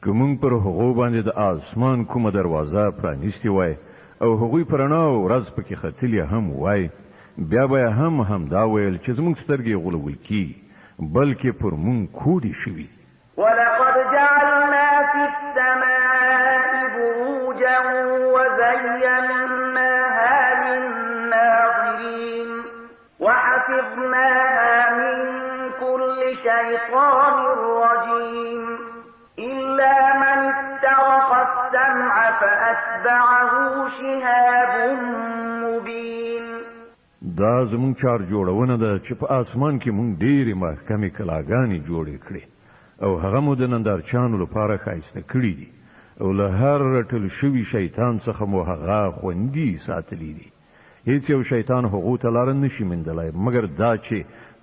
که مونږ پر هغو باندې د آسمان کومه دروازه پرانیستې وای او هغوی په رڼا ورځ پکې ختلې هم وای بیا به همدا ویل چې زموږ سترګې غولول کیږي بلکې پر مونږ کوډې شوي ولقد جعلنا في السماء بروجا وزيناها للناظرين وحفظناها من كل شيطان رجيم إلا من استرق السمع فأتبعه شهاب مبين دا زمون چار جوړونه ده چې په آسمان کې مونږ ډېرې محکمې کلاګانې جوړې کړې او هغه مو د نندارچیانو لپاره ښایسته کړي دي او له هر رټل شوي شیطان څخه مو هغه خوندي ساتلی دي هیڅ یو شیطان هغو ته لاره نشي موندلی مګر دا چې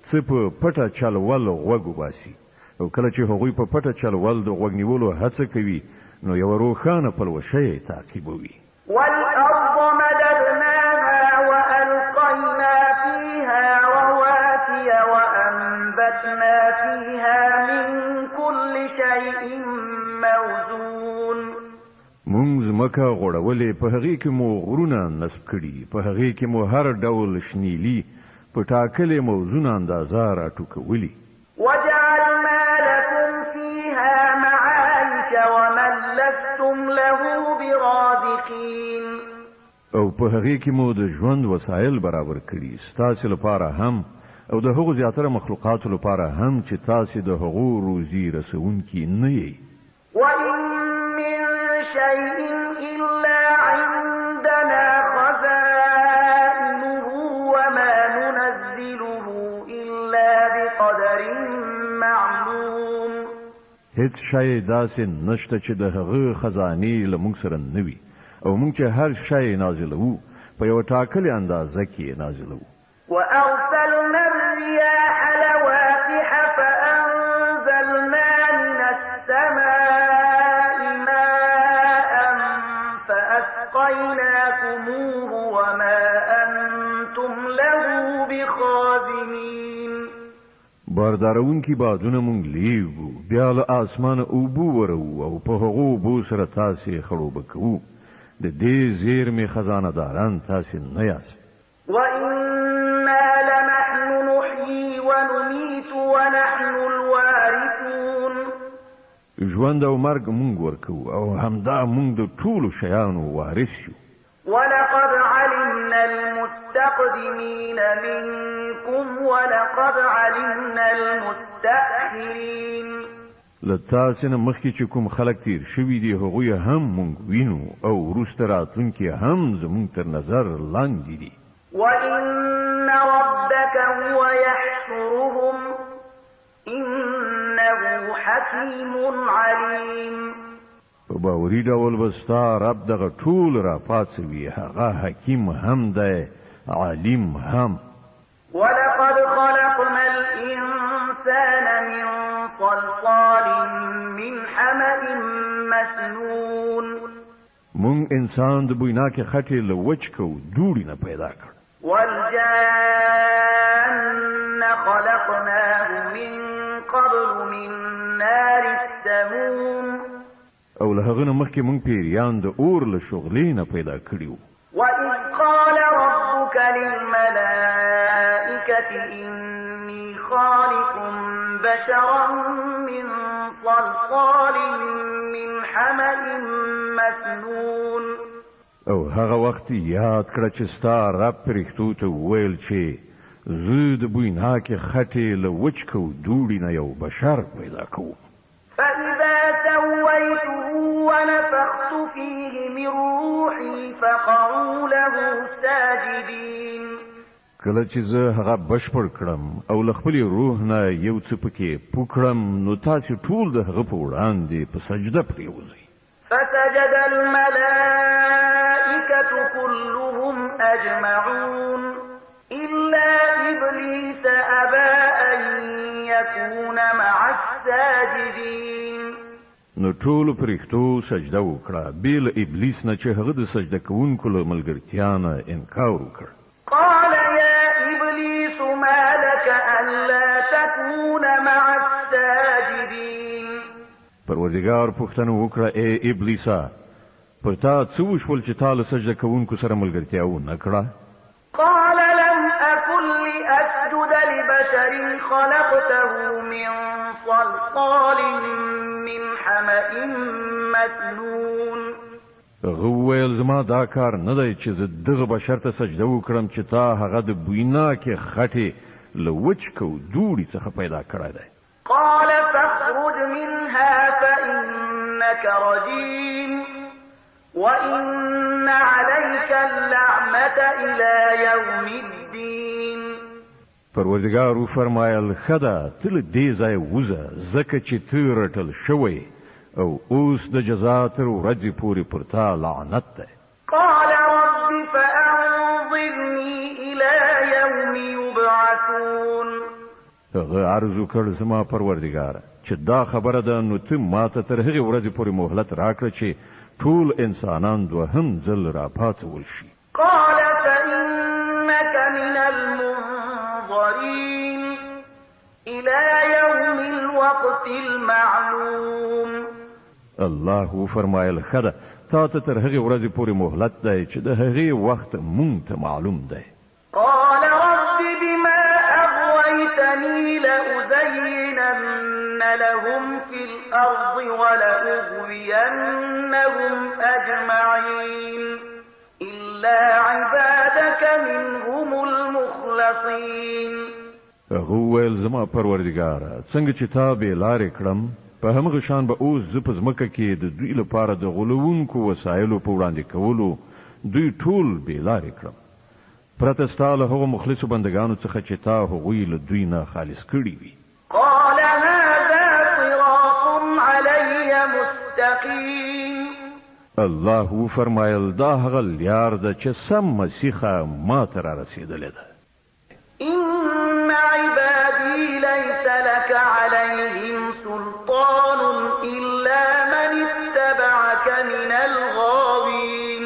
څه په پټه چلول غوږ وباسي او کله چې هغوی په پټه چلول د غوږ نیولو هڅه کوي نو یوه روښانه پلوشه یې تعقیبوي والأرض مددناها وألقينا فيها رواسي وأنبتنا فيها من كل شيء موزون مونږ ځمکه غوړولې په هغې کې مو غرونه نصب کړي په هغې کې مو هر ډول شنیلي په ټاکلې موزون اندازه راټوکولي وجعلنا لكم فيها معايش ومن لستم له برازقين او په هغې کې مو د ژوند وسایل برابر کړي ستاسې لپاره هم او د هغو زیاتره مخلوقاتو لپاره هم چې تاسې د هغو روزي رسونکي نه یئ وإن من شيء إلا عندنا خزائنه وما ننزله إلا بقدر معلوم هیڅ شی داسې نشته چې د هغه خزانې له موږ سره نه وي او موږ چې هر شی نازلوو په یوه ټاکلې اندازه کې نازلوو وأرسلنا الرياح لواقح فأنزلنا من السماء ماء أعطيناكموه وما أنتم له بخازنين. باردارون کی بادونه مونږ لیږو بیا له اسمانه اوبو ورو او په هغو اوبو سره تاسې خړوبه کوو. د دې زیرمې خزانه داران تاسې نه یاست. وإنا لنحن نحيي ونميت ونحن الوارثون. ژوند او مرګ مونږ ورکو او همدا مونږ د ټولو شیانو وارث یو. ولقد علمنا المستقدمين منكم ولقد علمنا المستأخرين. لتاسې نه مخکې چې کوم خلک تیر شوي دي هغوی هم مونږ وینو او وروسته راتلونکي هم زمونږ تر نظر لاندې دي. وإن ربك هو يحشرهم إنه حكيم عليم. په باوري ډول به ستا رب دغه ټول را پاڅوي هغه حکیم هم دی عالم هم. ولقد خلقنا الإنسان من صلصال من حمأ مسنون. مونږ انسان د بویناکې خټې له وچکو دوړي نه پیدا کړ. والجان خلقناه من قبل من نار السموم. او له هغه نه مخکې مونږ پیریان د اور له شغلې نه پیدا کړیو. وإذ قال ربك للملائكة إني خالق بشرا من صلصال من حمأ مسنون. او هغه وخت یاد کړه چې ستا رب پرښتو ته وویل چې زه د بویناکې خټې له وچکو دوړي نه یو بشر پیدا کوم. فإذا سويته ونفخت فيه من روحي فقعوا له ساجدين. کله چې زه هغه بشپړ کړم او له خپلې روح نه یو څه پکې پوکړم نو تاسې ټول د هغه په وړاندې په سجده پرېوځئ. فسجد الملائكة كلهم أجمعون إلا إبليس أبى أن يكون مع الساجدين. نو ټولو پرښتو سجده وکړه بې له ابلیس نه چې هغه د سجده کوونکو له ملګرتیا نه انکار وکړ. قال يا إبليس ما لك ألا تكون مع الساجدين. پروردګار پوښتنه وکړه ای ابلیسا پر تا څه وشول چې تا له سجده کوونکو سره ملګرتیا ونه کړه؟ قال لم أكن لأسجد لبشر خلقته من صلصال من حمأ مسنون. هغه وویل زما دا کار نه دی چې زه دغه بشر ته سجده وکړم چې تا هغه د بویناکې خټې له وچکو دوړي څخه پیدا کړی دی. قال فاخرج منها فإنك رجيم وإن عليك اللعنة إلى يوم الدين. پروردګار وفرمایل ښه ده ته له دې ځایه وځه ځکه چې ته رټل شوی او اوس د جزا تر ورځې پورې پر تا لعنت دی. قال رب فأنظرني إلى يوم يبعثون. هغه عرض وکړ زما پروردګاره چې دا خبره ده نو ته ماته تر هغې ورځې پورې مهلت راکړه چې ټول انسانان دوهم ځل راپاڅول شي. قال فإنك من المنظرين إلى يوم الوقت المعلوم. الله فرمایل ښه ده تا ته تر هغې ورځې پورې مهلت دی چې د هغې وخت مونږ ته معلوم دی. قال رب بما أغويتني لأزينن لهم في الأرض ولأغوينهم أجمعين إلا عبادك منهم المخلصين. هغه وویل زما پروردګاره څنګه چې تا بې لارې کړم په همغه شان به اوس زه په ځمکه کې د دوی لپاره د غولونکو وسایلو په وړاندې کولو دوی ټول بې لارې کړم پرته ستا له هغو مخلصو بندګانو څخه چې تا هغوی له دوی نه خالص کړي وي. قال هذا صراط علي مستقيم. الله وفرمایل دا هغه لار ده چې سم مسیخه ما ته را رسېدلې ده. إن عبادي ليس لك عليهم سلطان إلا من اتبعك من الغاوين.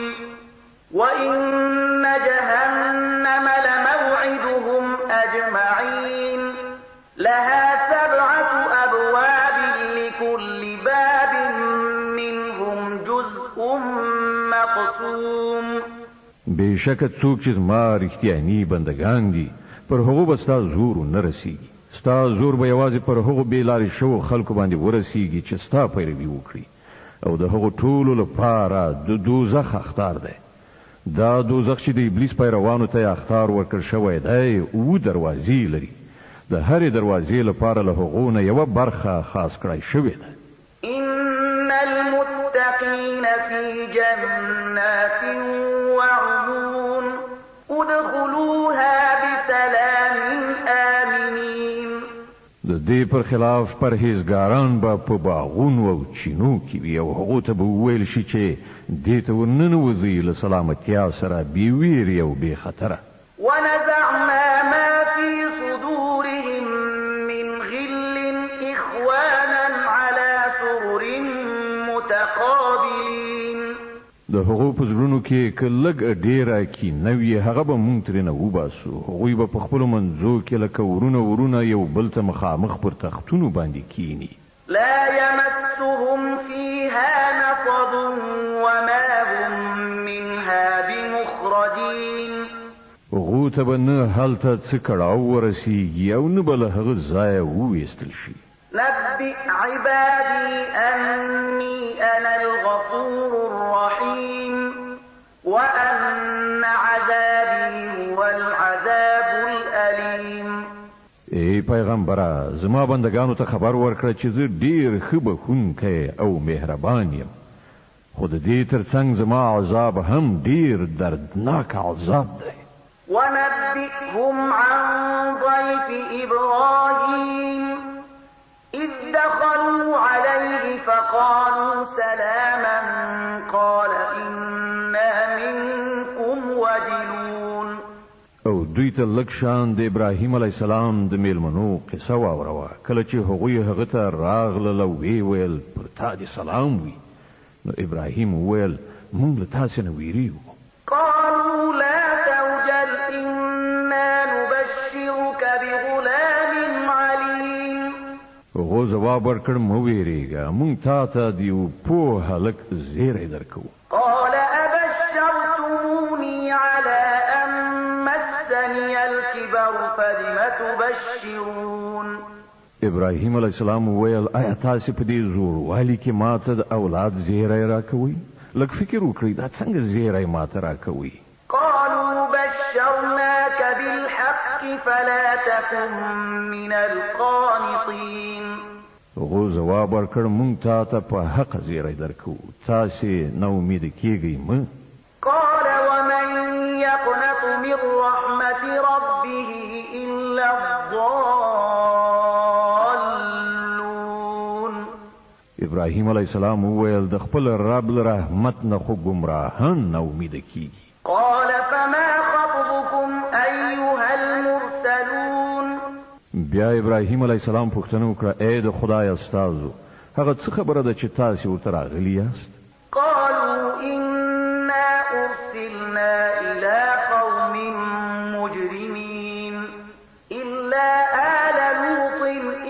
مقسوم بشک څوک چې ما رښتیاني بندگان دي پر هغه به ستا زور نه رسیږي ستا زور به یوازې پر هغه بیلارې شو خلکو باندې ورسیږي چې ستا پیروي وکړي او د هغو ټولو لپاره د دوزخ اختار دی دا دوزخ چې د ابلیس پیروانو ته اختار ورکړ شوی دی او دروازې لري د هرې دروازې لپاره له هغو نه یوه برخه خاص کړی شوې ده إن المتقين في جنات وعيون ادخلوها بسلام آمنين د دې پر خلاف پرهیزګاران به په باغونو او چینو کې وي او هغو ته به وویل شي چې دې ته ورننوځئ له سلامتیا سره بې ویرې او بې خطره ونزعنا ما في صدورهم من غل إخوانا على سرر متقابلين د هغو په زړونو کې که لږ ډېره کینه وي هغه به موږ ترېنه وباسو هغوی به په خپلو منځو کې لکه ورونه یو بل ته مخامخ پر تختونو باندې کینی لا يمسهم فيها نصب وما هم منها بمخرجين هغو ته به نه هلته څه کړاو ورسیږي او نه به له هغه ځایه وویستل شي نبئ عبادي أني أنا الغفور الرحيم وأن عذابي هو العذاب الأليم ای پیغمبره زما بندگانو ته خبر ورکړه چې زه ډیر ښه بخښونکی او مهربان یم خو د دې ترڅنګ زما عذاب هم ډیر دردناک عذاب دی ونبئهم عن ضيف إبراهيم إذ دخلوا عليه فقالوا سلاما قال إنا منكم وجلون او دوی ته لږ شان د ابراهیم علیه السلام د میلمنو قصه واوروه کله چې هغوی هغه ته راغلل او ویې ویل پر تا دې سلام وي نو ابراهیم وویل موږ له تاسې نه ویریږو قالوا لا توجل إنا نبشرك بغلام عليم هغو ځواب ورکړ مه ویرېږه موږ تا ته د یو پوه هلک زیری درکوو قال أبشرتموني على أن مسني الكبر فبم تبشرون ابراهیم علیه السلام وویل آیا تاسې په دې زوروالي کې ماته د اولاد زیری راکوئ لږ فکر وکړئ دا څنګه زیری ماته راکوئ قالوا بشرناك بالحق فلا تكن من القانطين هغو ځواب ورکړ موږ تا ته په حق زیری درکوو تاسې نا امیده کیږئ مه قال ومن يقنط من رحمة ربه إلا الضالون ابراهیم علیه السلام وویل د خپل رب له رحمت نه خو ګمراهان نا امیده کیږي قال فما خطبكم أيها المرسلون بیا ابراهیم علیه السلام پوښتنه وکړه ای د خدای استازو هغه څه خبره ده چې تاسې ورته راغلي یاست قالوا إنا أرسلنا إلى قوم مجرمين إلا آل لوط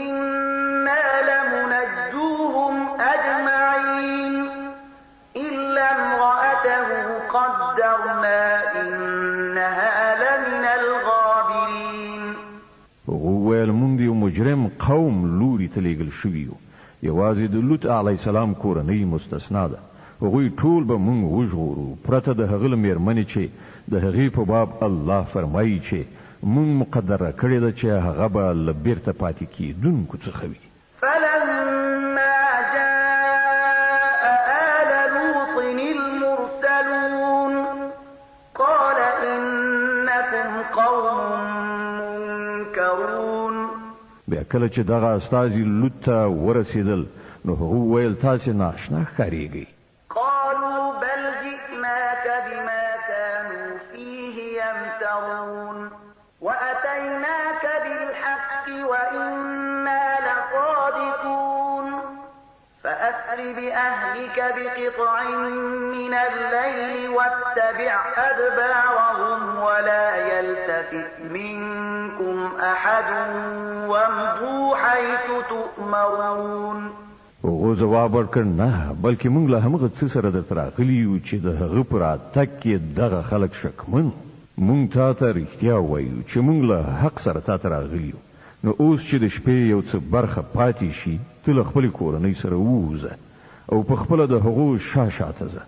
إنا لمنجوهم أجمعين إلا امرأته قدرنا إنها لمن الغابرين هغو ویل موږ د یو مجرم قوم لوري ته لیږل شوي یو یوازې د لوط علیه السلام کورنۍ مستثنا ده هغوی ټول به موږ وژغورو پرته د هغه له مېرمنې چې د هغې په باب الله فرمایي چې موږ مقدره کړې ده چې هغه به له بیرته پاتې کېدونکو څخه وي فلما جاء آل لوط المرسلون قال إنكم قوم منكرون بیا کله چې دغه استازي لوط ته ورسېدل نو هغو ویل تاسې ناشنا ښکارېږئ قالوا بل جئناك بما كانوا فيه يمترون وأتيناك بالحق وإنا لصادقون فأسر بأهلك بقطع من الليل واتبع أدبارهم ولا يلتفت منكم أحد وامضوا حيث تؤمرون هغه جواب ورکړ نه، بلکې موږ له همغه څه سره درته راغلي یو چې د هغه په راتګ کې دغه خلک شکمن. موږ تا ته رښتیا وایو چې موږ له حق سره تا ته راغلي یو. نو اوس چې د شپې یو څه برخه پاتې شي ته له خپلې کورنۍ سره ووځه او په خپله د هغو شاته ځه.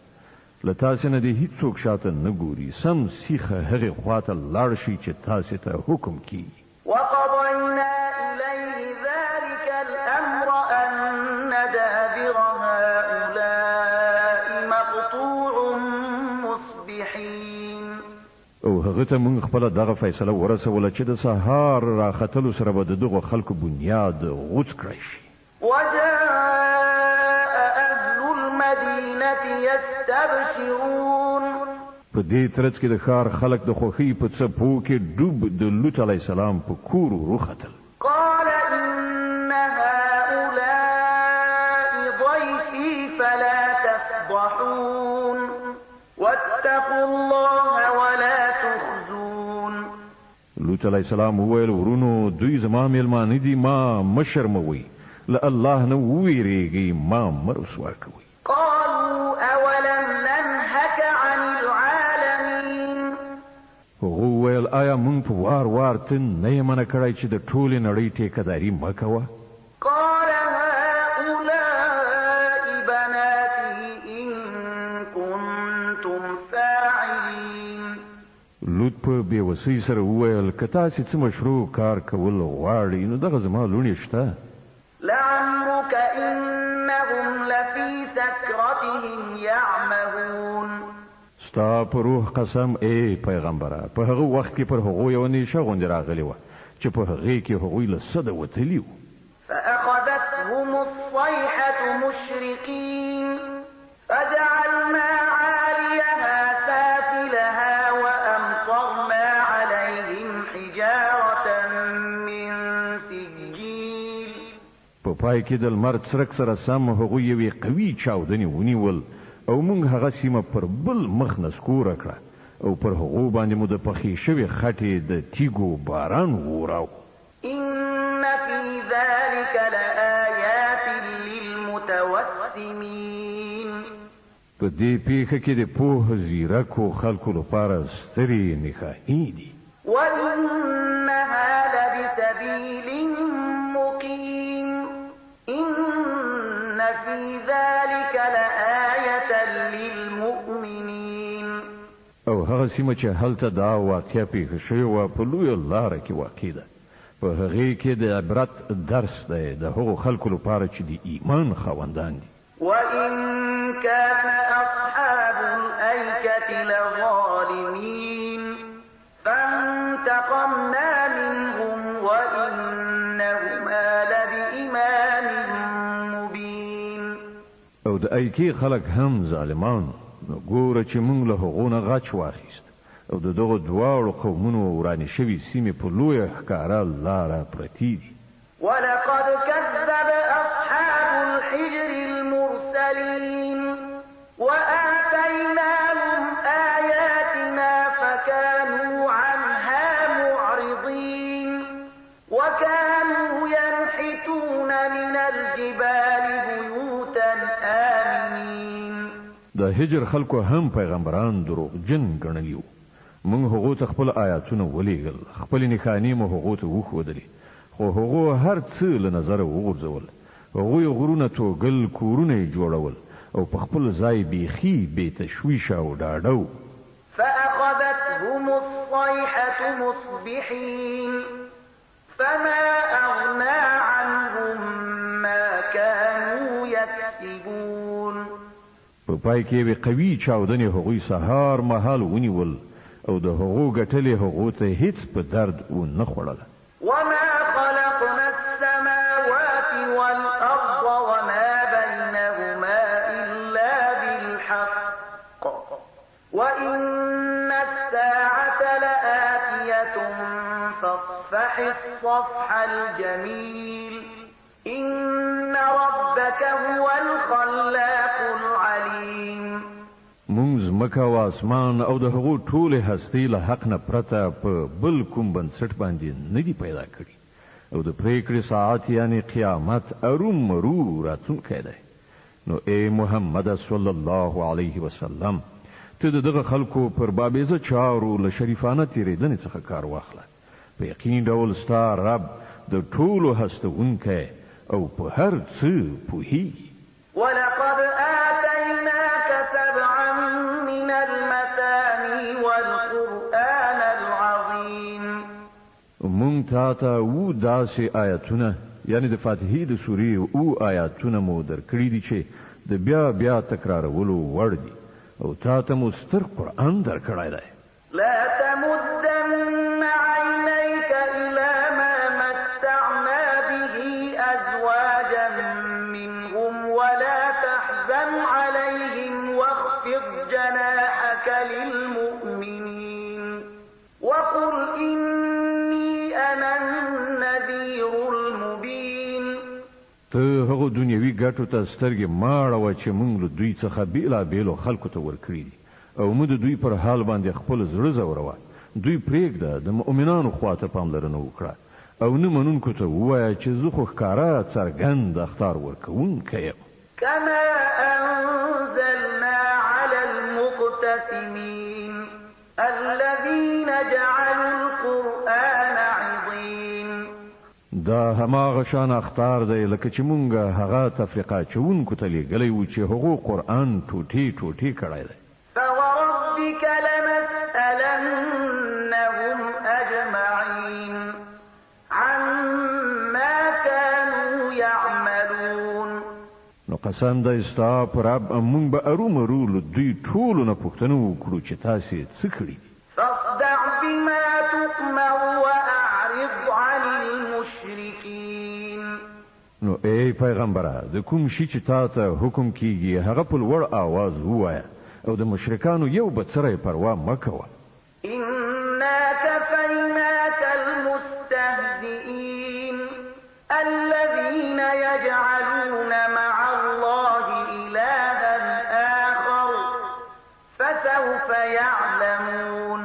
له تاسې نه دې هیڅوک شاته نه ګوري، سم سیخه هغې خواته لاړ شي چې تاسې ته حکم کیږي. وقضينا إليه ذلك الأمر أن دابر هؤلاء مقطوع مصبحين. او هغه ته موږ خپله دغه فیصله ورسوله چې د سهار راختلو سره به د دغو خلکو بنیاد غوڅ کړی شي. وجاء أهل المدينة يستبشرون. په دې ترڅ کې د ښار خلک د خوښۍ په څپو کې ډوب د لوط علیه السلام په کور وروختل. قال إن هؤلاء ضيفي فلا تفضحون واتقوا الله ولا تخزون. لوط علیه السلام وویل ورونو دوی زما میلمانه دي، ما مه شرموئ، له الله نه وویریږئ، ما مه رسوا کوئ. قالوا أولم ننهك عن العالمين. هغه وویل آیا موږ په وار وار ته نه یې منع کړی چې د ټولې نړۍ ټیکهداري مه کوه؟ قال هؤلاء بناتي إن كنتم فاعلين. لوط په بېوسۍ سره وویل که تاسې څه مشروع کار کول غواړئ نو دغه زما لوڼې شته. لعمرك إنهم لفي سكرتهم يعمهون. ستا په روح قسم ای پیغمبره، په هغه وخت کې پر هغوی یوه نیشه غوندې راغلې وه چې په هغې کې هغوی له سده وتلي وو. فأخذتهم الصيحة مشرقين فجعلنا عاليها سافلها وأمطرنا عليهم حجارة من سجيل. په پای کې د لمر څرک سره سم هغوی یوې قوي چاودنې ونیول او موږ هغه سیمه پر بل مخ نسکوره کړه او پر هغو باندې مو د پخې شوې خټې د تیږو باران ووراو. إن في ذلك لآيات للمتوسمين. په دې پیښه کې د پوه زیرکو خلکو لپاره سترې نښانې دي. وإنها لبسبيل مقيم. إن في ذلك لآية للمؤمنين. او هغه سیمه چې هلته دا واقعه پیښه شوې وه په لویه لاره کې واقع ده. په هغې کې د عبرت درس دی د هغو خلکو لپاره چې د ایمان خاوندان دي. وإن كان أصحاب الأيكة لظالمين فانتقمنا منهم وإنهما لبإمام مبين. او د ایکې خلک هم ظالمان، نو ګوره چې موږ له هغو نه غچ واخیست او د دغو دواړو قومونو ورانې شوي سیمې په لویه ښکاره لاره پرتې دي. ولقد كذب أصحاب الحجر المرسلين وآتيناهم آياتنا فكانوا عنها معرضين وكانوا ينحتون من الجبال بيوتا آمنين. د هجر خلکو هم پیغمبران دروغجن ګڼلي وو. موږ هغو ته خپل آیاتونه ولیږل، خپلې نښانې مو هغو ته وښودلې، خو هغو هر څه له نظره وغورځول. هغوی غرونه توږل، کورونه یې جوړول او په خپل ځای بیخي بې تشویشه او ډاډه وو. فأخذتهم الصيحة مصبحين فما أغنى عنهم ما كانوا يكسبون. په پای کې یوې قوي چاودنې هغوی سهار مهال ونیول او د هغو ګټلې هغو ته هیڅ په درد ونه خوړله. وما خلقنا السماوات والأرض وما بينهما إلا بالحق وإن الساعة لآتية فاصفح الصفح الجميل إن ربك هو الخلاق العليم. مونږ ځمکه او اسمان او د هغو ټولې هستۍ له حق نه پرته په بل کوم بنسټ باندې نه دي پیدا کړي او د پریکړې ساعت یعنی قیامت ارومرو راتلونکی دی. نو ای محمد صلی الله علیه وسلم ته دغه خلکو پر بابیزه چارو له شریفانه تیریدنې څخه کار واخله. په یقین ډول ستا رب د ټولو هستونکی او په هر څه پوهیږي. ولقد آتيناك 7 من المثاني والقرآن العظيم. مونږ ته او داسې آیاتونه یعنی د فاتحې د سورې او آیاتونه مو درکړي دي چې د بیا بیا تکرارولو وړ دي او ته مو ستر قرآن درکړی دی. لا تمدن عينيك إلى ما متعنا به أزواجا منهم ولا تحزن عليهم واخفض جناحك للمؤمنين وقل إني أنا النذير المبين. ته هغه دنیوي ګټو ته سترګې ماړوه چې موږ له دوی څخه بیلابیلو خلکو ته ورکړي دي او موږ د دوی پر حال باندې خپل زړه ځوروه. دوی پرېږده د مؤمنانو خواته پاملرنه وکړه او نه منونکو ته ووایه چې زه خو ښکاره څرګند اخطار ورکوونکی یم. كما أنزلنا على المقتسمين الذين جعلوا القرآن عضين. دا هماغه شان اخطار دی لکه چې مونږ هغه تفریقه چونکو ته لېږلی و چې هغو قرآن ټوټې ټوټې کړی دی. فوربك لنسألنهم أجمعين عما كانوا يعملون. نو قسم دی ستا په رب مونږ به ارومرو له دوی ټولو نه پوښتنه وکړو چې تاسې څه کړي دي. فاصدع بما تؤمر وأعرض عن المشركين. نو ای پیغمبره د کوم شي چې تا ته حکم کیږي هغه په لوړ آواز ووایه او د مشرکانو یو بڅری پروا مه کوه. إنا كفيناك المستهزئين الذين يجعلون مع الله إلها آخر فسوف يعلمون.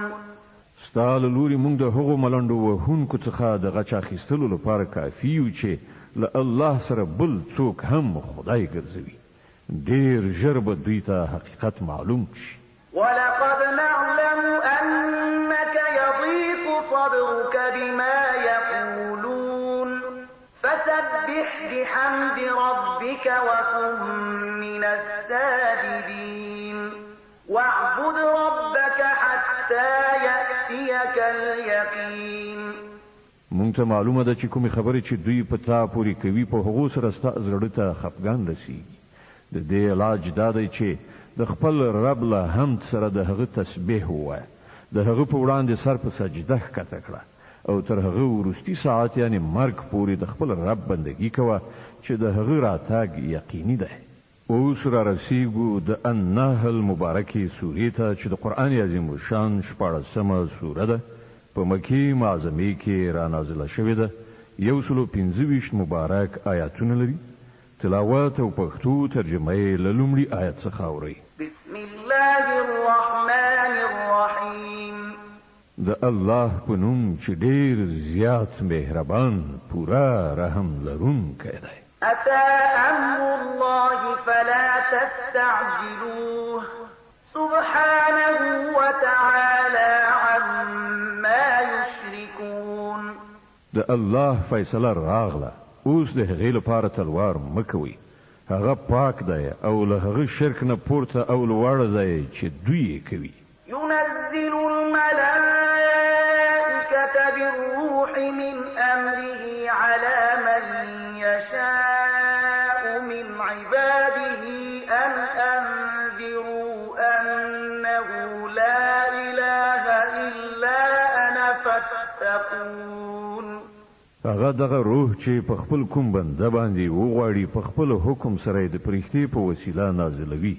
ستا له لوري موږ د هغو ملنډو وهونکو څخه د غچ اخیستلو لپاره کافي یو چې له الله سره بل څوک هم خدای ګرځوي. ډېر ژر به دوی ته حقیقت معلوم شي. ولقد نعلم أنك يضيق صدرك بما يقولون فسبح بحمد ربك وكن من الساجدين واعبد ربك حتى يأتيك اليقين. مونږ ته معلومه ده چې کومې خبرې چې دوی په تا پورې کوي په هغو سره ستا زړه ته خفګان رسیږي. د دې علاج دا دی چې د خپل رب له حمد سره د هغه تسبیح ووایه، د هغه په وړاندې سر په سجده ښکته کړه او تر هغه وروستي ساعت یعنی مرګ پورې د خپل رب بندګي کوه چې د هغه راتګ یقیني دی. اوس را رسیږو د النحل مبارکې سورې ته چې د قرآن عظیم شان 14مه سوره ده. په مکې معظمې کې را نازله شوې ده. 125 مبارک آیاتونه لري. تلاوت او پښتو ترجمه یې له لومړي آیت څخه اورئ. بسم الله الرحمن الرحیم. د الله په نوم چې ډېر زیات مهربان پورا رحم لرونکی دی. أتى أمر الله فلا تستعجلوه سبحانه وتعالى عما يشركون. د الله فیصله راغله، اوس د هغې لپاره تلوار مه کوئ. هغه پاک دی او له هغه شرک نه پورته او لوړ دی چې دوی یې کوي. ينزل الملائكة بالروح من أمره على من يشاء من عباده أن أنذروا أنه لا إله إلا أنا فاتقون. هغه دغه روح چې په خپل کوم بنده باندې وغواړي په خپل حکم سره د پرښتې په وسیله نازلوي.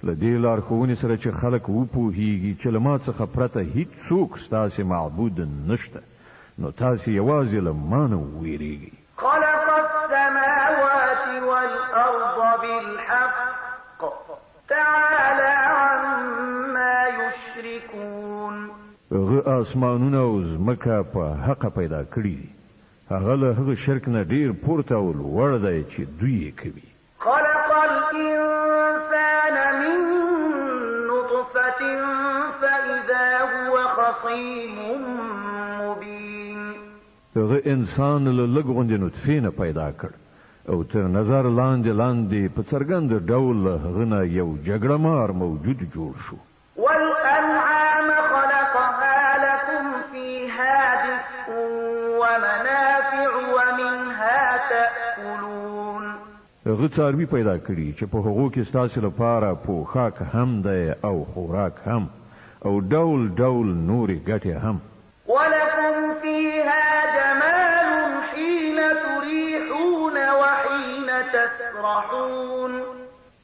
له دې لارښوونې سره چې خلک وپوهیږي چې له ما څخه پرته هیڅوک ستاسې معبود نشته، نو تاسې یوازې له ما نه وویریږئ. خلق السماوات والأرض بالحق تعالى عما يشركون. هغه آسمانونه او ځمکه په حق پیدا کړي دي، هغه له هغه شرک نه ډیر پورته او لوړ دی چې دوی یې کوي. خلق الإنسان من نطفة فإذا هو خصيم مبين. هغه انسان له لږ غوندې نطفې نه پیدا کړ او تر نظر لاندې په څرګند ډول هغه نه یو جګړه مار موجود جوړ شو. والأنعام خلقها لكم فيها دفء ومنافع ومنها تأكلون. هغه څاروي پیدا کړي چې په هغو کې ستاسو لپاره پوښاک هم دی او خوراک هم او ډول ډول نورې ګټې هم. ولكم فيها جمال حين تريحون وحين تسرحون.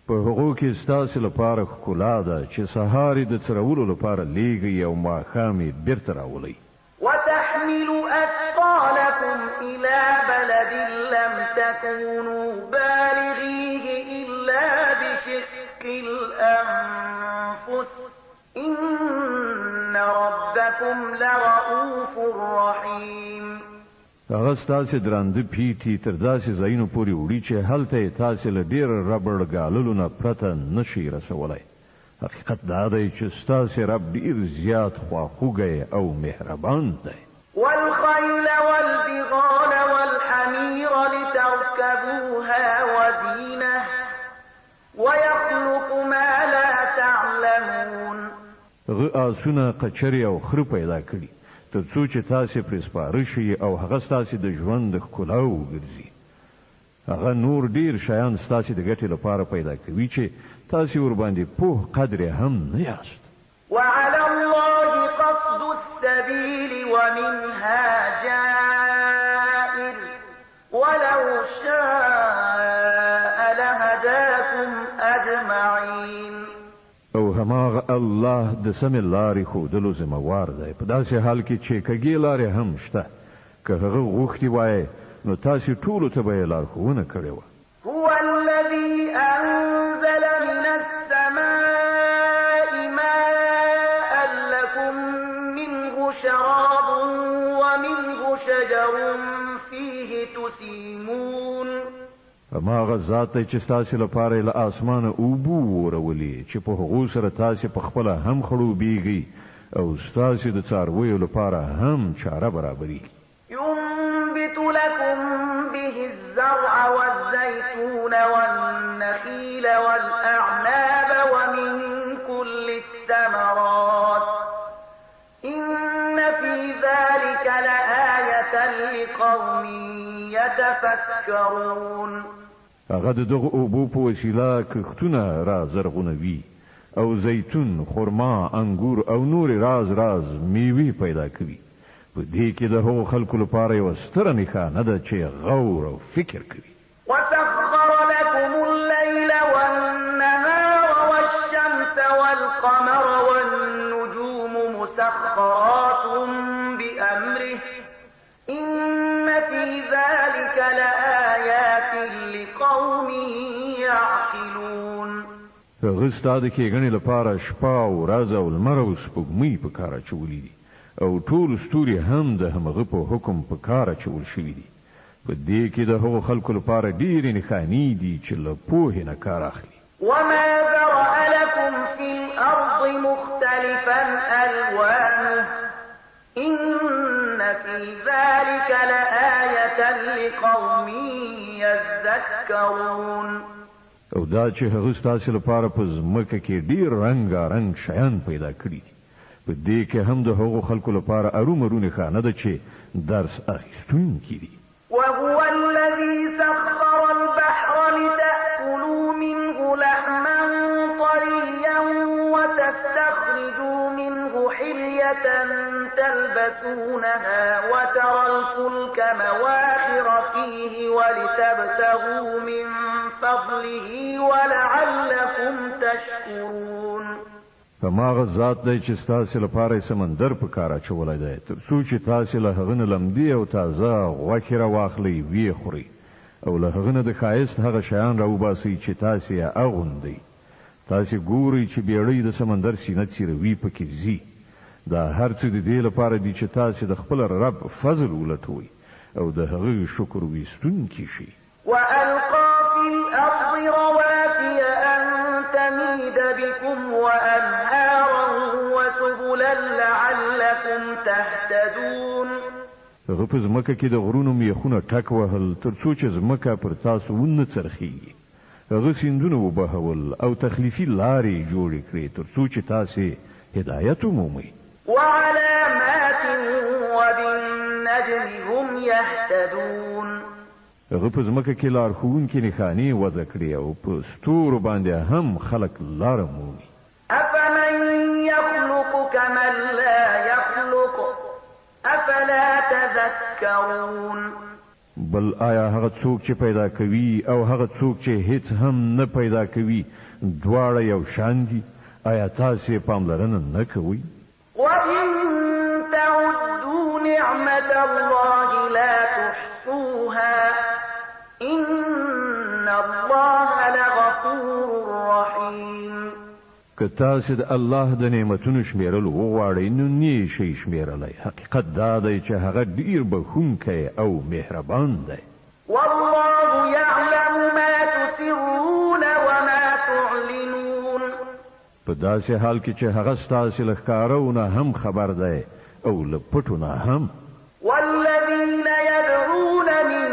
په هغو کې ستاسو لپاره ښکلا ده چې سهار د څرولو لپاره لیږئ او ماښام یې بیرته راولئ. وتحمل أثقالكم إلى بلد لم تكونوا بالغيه إلا بشق الأنفس إن ربكم لرؤوف رحيم. هغه ستاسو درانده پیټي تر داسې ځایونو پورې وړي چې هلته یې تاسې له ډېر ربړ ګاللو نه پرته نشئ رسولی. حقیقت دا دی چې ستاسې رب ډېر زیات خواخوږی او مهربان دی. والخيل والبغال والحمير لتركبوها وزينة ويخلق ما لا تعلمون. هغه آسونه قچرې او خره پیدا کړي تر څو چې تاسې پرې سپاره شئ او هغه ستاسې د ژوند د ښکلا وګرځي. هغه نور ډیر شیان ستاسې د ګټې لپاره پیدا کوي چې تاسې ورباندې پوه قدر هم نه یاست. وعلى الله قصد السبيل ومنها جائر ولو شاء لهداكم أجمعين. او هماغه الله د سمې لارې ښودلو ذمهوار دی په داسې حال کې چې کږې لارې هم شته. که هغه غوښتي وای نو تاسې ټولو ته به یې لارښوونه کړې وه. هو الذي أنزل من السماء ماء لكم منه شراب ومنه شجر فيه تسيمون. هماغه ذات دی چې ستاسې لپاره یې له اسمانه اوبه ورولي چې په هغو سره تاسې پخپله هم خړوبېږئ او ستاسې د څارویو لپاره هم چاره برابرېږي. ينبت لكم به الزرع والزيتون والنخيل والأعناب ومن كل الثمرات إن في ذلك لآية لقوم يتفكرون. هغه د دغه اوبو په وسیله کښتونه را زرغونوي او زیتون، خرما، انګور او نور راز میوې پیدا کوي. په دې کې د هغو خلکو لپاره یوه ستره نښانه ده چې غور او فکر کوي. وسخر لكم الليل والنهار والشمس والقمر والنجوم مسخرات بأمره إن في ذلك لآيات لقوم يعقلون. هغه ستا د کېږنې لپاره شپه او ورځ او لمر او سپوږمۍ په کار اچولي دي او ټول ستوري هم د همغه په حکم په کار اچول شوي دي. په دې کې د هغو خلکو لپاره ډېرې نښانې دي چې له پوهې نه کار اخلي. وما ذرأ لكم في الأرض مختلفا ألوانه إن في ذلك لآية لقوم يذكرون. او دا چې هغه ستاسې لپاره په ځمکه کې ډېر رنګارنګ شیان پیدا کړي دي په دې کې هم د هغو خلکو لپاره ارومرو نښانه ده چې درس اخیستونکي دي. وهو الذي سخر البحر لتأكلوا منه لحما طريا وتستخرجوا منه حلية تلبسونها وترى الفلك مواخر فيه ولتبتغوا من فضله ولعلكم تشكرون. هماغه ذات دی چې ستاسې لپاره سمندر په کار اچولی دی تر څو چې تاسې له هغه نه لمدې او تازه غوښې راواخلئ ویې خورئ او له هغه نه د ښایست هغه شیان راوباسئ چې تاسې یې اغوندئ. تاسې ګورئ چې بیړۍ د سمندر سینه څیروي پکې ځي. دا هر څه د دې لپاره دي چې تاسې د خپل رب فضل ولټوئ او د هغه شکر ویستونکي شي. وألقى في الأرض رواسي أن تميد بكم وأنهارا وسبلا لعلكم تهتدون. هغه په ځمکه کې د غرونو میخونه ټک وهل تر څو چې ځمکه پر تاسو ونه څرخیږي. هغه سیندونه وبهول او تخلیفي لارې جوړې کړې تر څو چې تاسې هدایت ومومئ. وعلامات وبالنجم هم يهتدون. هغه په ځمکه کې لارښوونکي نښانې وضع کړې او په ستورو باندې هم خلک لاره مومي. أفمن يخلق كمن لا يخلق أفلا تذكرون. بل آیا هغه څوک چې پیدا کوي او هغه څوک چې هیڅ هم نه پیدا کوي دواړه یو شان دي؟ آیا تاسې پاملرنه نه کوئ؟ وإن تعدوا نعمة الله لا تحصوها إن الله لغفور رحيم. که تاسې د الله د نعمتونو شمیرل وغواړئ نو نه شئ شمیرلی. حقیقت دا دی چې هغه ډیر بخښونکی او مهربان دی. والله يعلم ما تسرون وما تعلنون. په داسې حال کې چې هغه ستاسې له ښکارونه هم خبر دی او له پټو نه هم. والذين يدعون من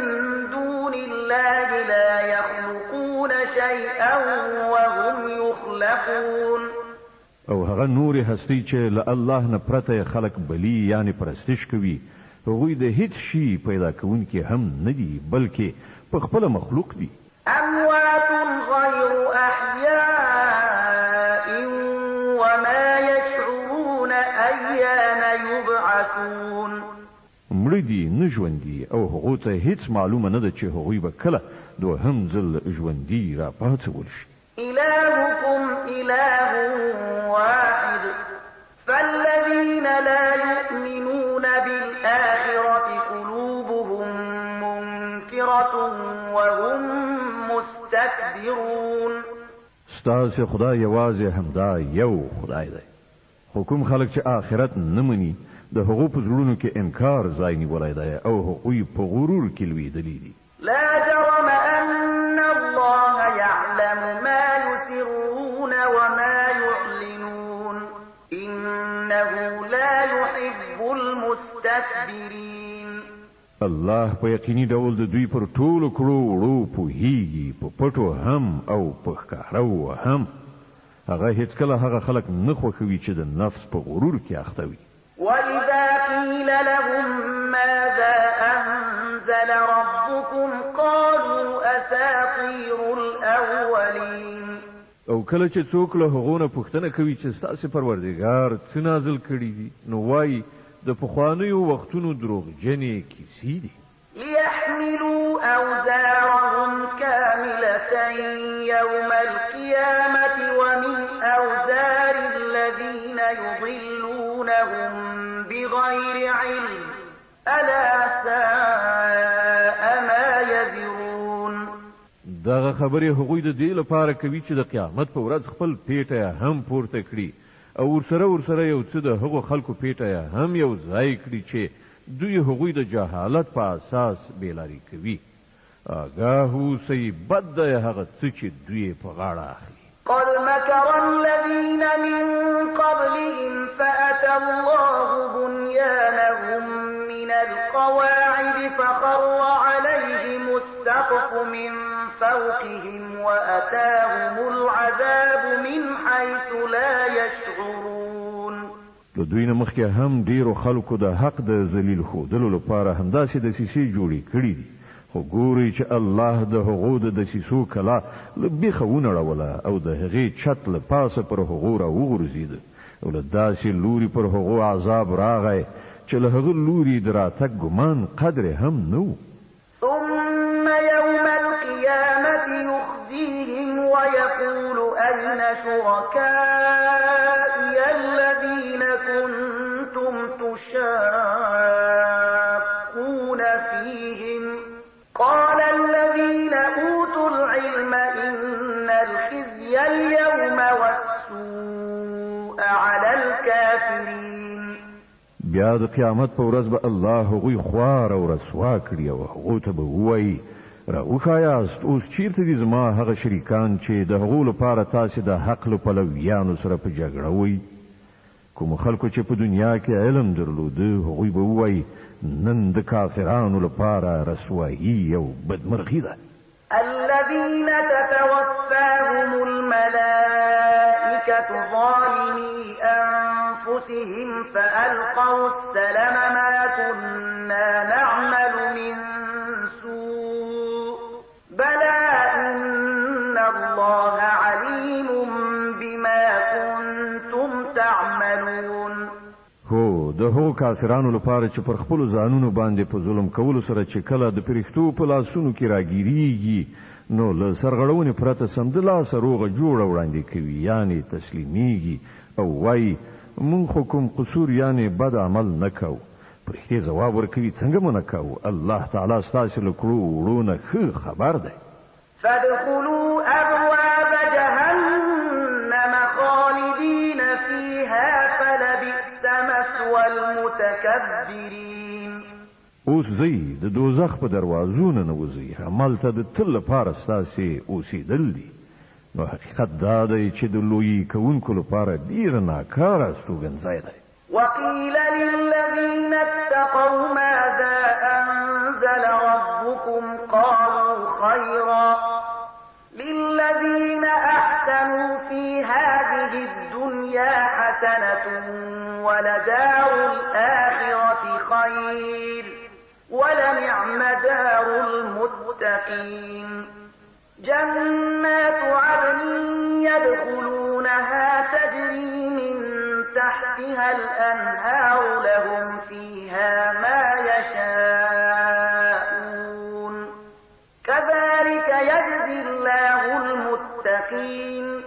دون الله لا يخلقون شيئا وهم يخلقون. او هغه نورې هستۍ چې له الله نه پرته خلق بلی یعنی پرستش کوي هغوی د هیڅ شي پیدا کوونکي هم نه دي بلکې په خپله مخلوق دي. أموات غير أحياء وما يشعرون أيان يبعثون. مړه دي نه ژوندي او هغو ته هیڅ معلومه نه ده چې هغوی به کله دوهم ځل ژوندي را پاڅول شي. إلهكم إله واحد فالذين لا يؤمنون بالآخرة قلوبهم منكرة وهم مستكبرون. ستاسې خدای یوازې همدا یو خدای دی. خو کوم خلک چې آخرت نه مني د هغو په زړونو کې انکار ځای نیولی دی او هغوی په غرور کې لویدلي دي. لا جرم أن الله يعلم ما يسرون وما يعلنون إنه لا يحب المستكبرين. الله په یقیني ډول د دوی پر ټولو کړو وړو پوهیږي په پټو هم او په ښکاره هم. هغه هیڅکله هغه خلک نه خوښوي چې د نفس په غرور کې اخته وي. وإذا قيل لهم ماذا أنزل ربكم قالوا أساطير الأولين. او کله چې څوک له هغو نه پوښتنه کوي چې ستاسې پروردګار څه نازل کړي دي نو وایي د پخوانیو وختونو دروغجنې کیسې دي. ليحملوا أوزارهم كاملة يوم القيامة ومن أوزار الذين يضلونهم بغير علم ألا ساء ما يزرون. دغه خبرې هغوی د دې لپاره کوي چې د قیامت په ورځ خپل پیټه هم پورته کړي او ورسره یو څه د هغو خلکو پیټه هم یو ځای کړي چې دوی هغوی د جهالت په اساس بیلاری کوي. آگاه اوسئ بد دی هغه څه چې دوی په غاړه اخلي. قد مكر الذين من قبلهم فأتى الله بنيانهم من القواعد فخر عليهم السقف من فوقهم وأتاهم العذاب من حيث لا يشعرون. د دوی نه مخکې هم ډیرو خلکو د حق د ذلیل ښودلو لپاره همداسې دسیسې جوړې کړي دي خو ګورئ چې الله د هغو د دسیسو کلا له بیخه ونړوله او د هغې چت له پاسه پر هغو راوغورځېده او له داسې لوري پر هغو عذاب راغی چې له هغه لوري د راتګ ګمان قدر هم نه و. ثم يوم القيامة يخزيهم ويقول أين شركائي الذين كنتم تشاقون فيهم قال الذين أوتوا العلم إن الخزي اليوم والسوء على الكافرين. بیا د قیامت په ورځ به الله هغوی خوار او رسوا کړي او هغو ته به ووایي راوښایاست اوس چیرته دي زما هغه شریکان چې د هغو لپاره تاسې د حق له پلویانو سره په جګړه وئ کومو خلکو چې په دنیا کې علم درلوده هغوی به ووایي نن د کافرانو لپاره رسوایی او بدمرغي ده الذين تتوفاهم الملائكة ظالمي أنفسهم فألقوا السلم ما كنا نعمل من سوء بلى إن الله عليم بما كنتم تعملون هو د هغو کافرانو لپاره چې پر خپلو ځانونو باندې په ظلم کولو سره چې کله د پرښتو په لاسونو کې راګیریږي نو له سرغړونې پرته سمدلاسه روغه جوړه وړاندې کوي یعنی تسلیمیږي او وایي مونږ خو کوم قصور یعنی بد عمل نه کوو پرښتې ځواب ورکوي څنګه مو نه کوو الله تعالی ستاسې له کړو وړو نه ښه خبر دی فادخلوا أبواب جهنم خالدين فيها فلبئس مثوى المتكبرين اوس زی د دوزخ په دروازو نه نوځي همالته د تل لپاره ستاسې اوسېدل دي نو حقیقت دا دی چې د لویي کوونکو لپاره ډېر ناکاره استوګنځی دی وقيل للذين اتقوا ماذا أنزل ربكم قالوا خيرا للذين أحسنوا في هذه الدنيا حسنة ولدار الآخرة خير ولنعم دار المتقين جنات عدن يدخلونها تجري من تحتها الأنهار لهم فيها ما يشاءون كذلك يجزي الله المتقين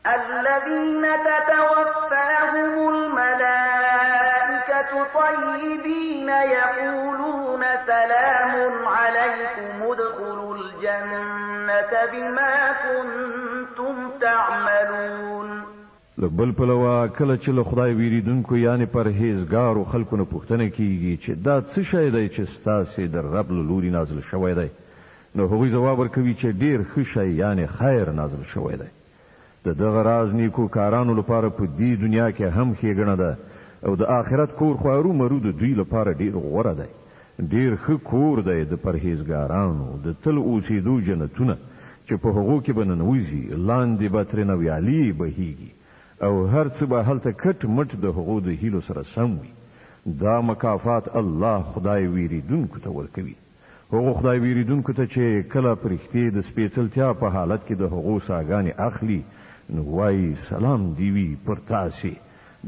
الذين تتوفاهم الملائكة طيبين يقولون سلام عليكم ادخلوا الجنة بما كنتم تعملون بل پلوا کله چې له خدای ویریدونکو یعنی پرهیزګارو خلکو نه پوښتنه کیږي چې دا څه شی دی چې ستاسې د رب له لوري نازل شوی دی نو هغوی ځواب ورکوي چې ډیر ښه شی یعنی خیر نازل شوی دی د دغه راز نیکو کارانو لپاره په دې دنیا کې هم ښېګڼه ده او د آخرت کور خو ارومرو د دوی لپاره ډیر غوره دی ډیر ښه کور دی د پرهیزګارانو د تل اوسېدو جنتونه چې په هغو کې به ننوځي لاندې به ترېنه ویالې بهیږي او هر څه به هلته کټ مټ د هغو د هیلو سره سم وي دا مکافات الله خدای ویریدونکو ته ورکوي هغو خدای ویریدونکو ته چې کله پرښتې د سپېڅلتیا په حالت کې د هغو ساګانې اخلي نو وایي سلام دی وي پر تاسې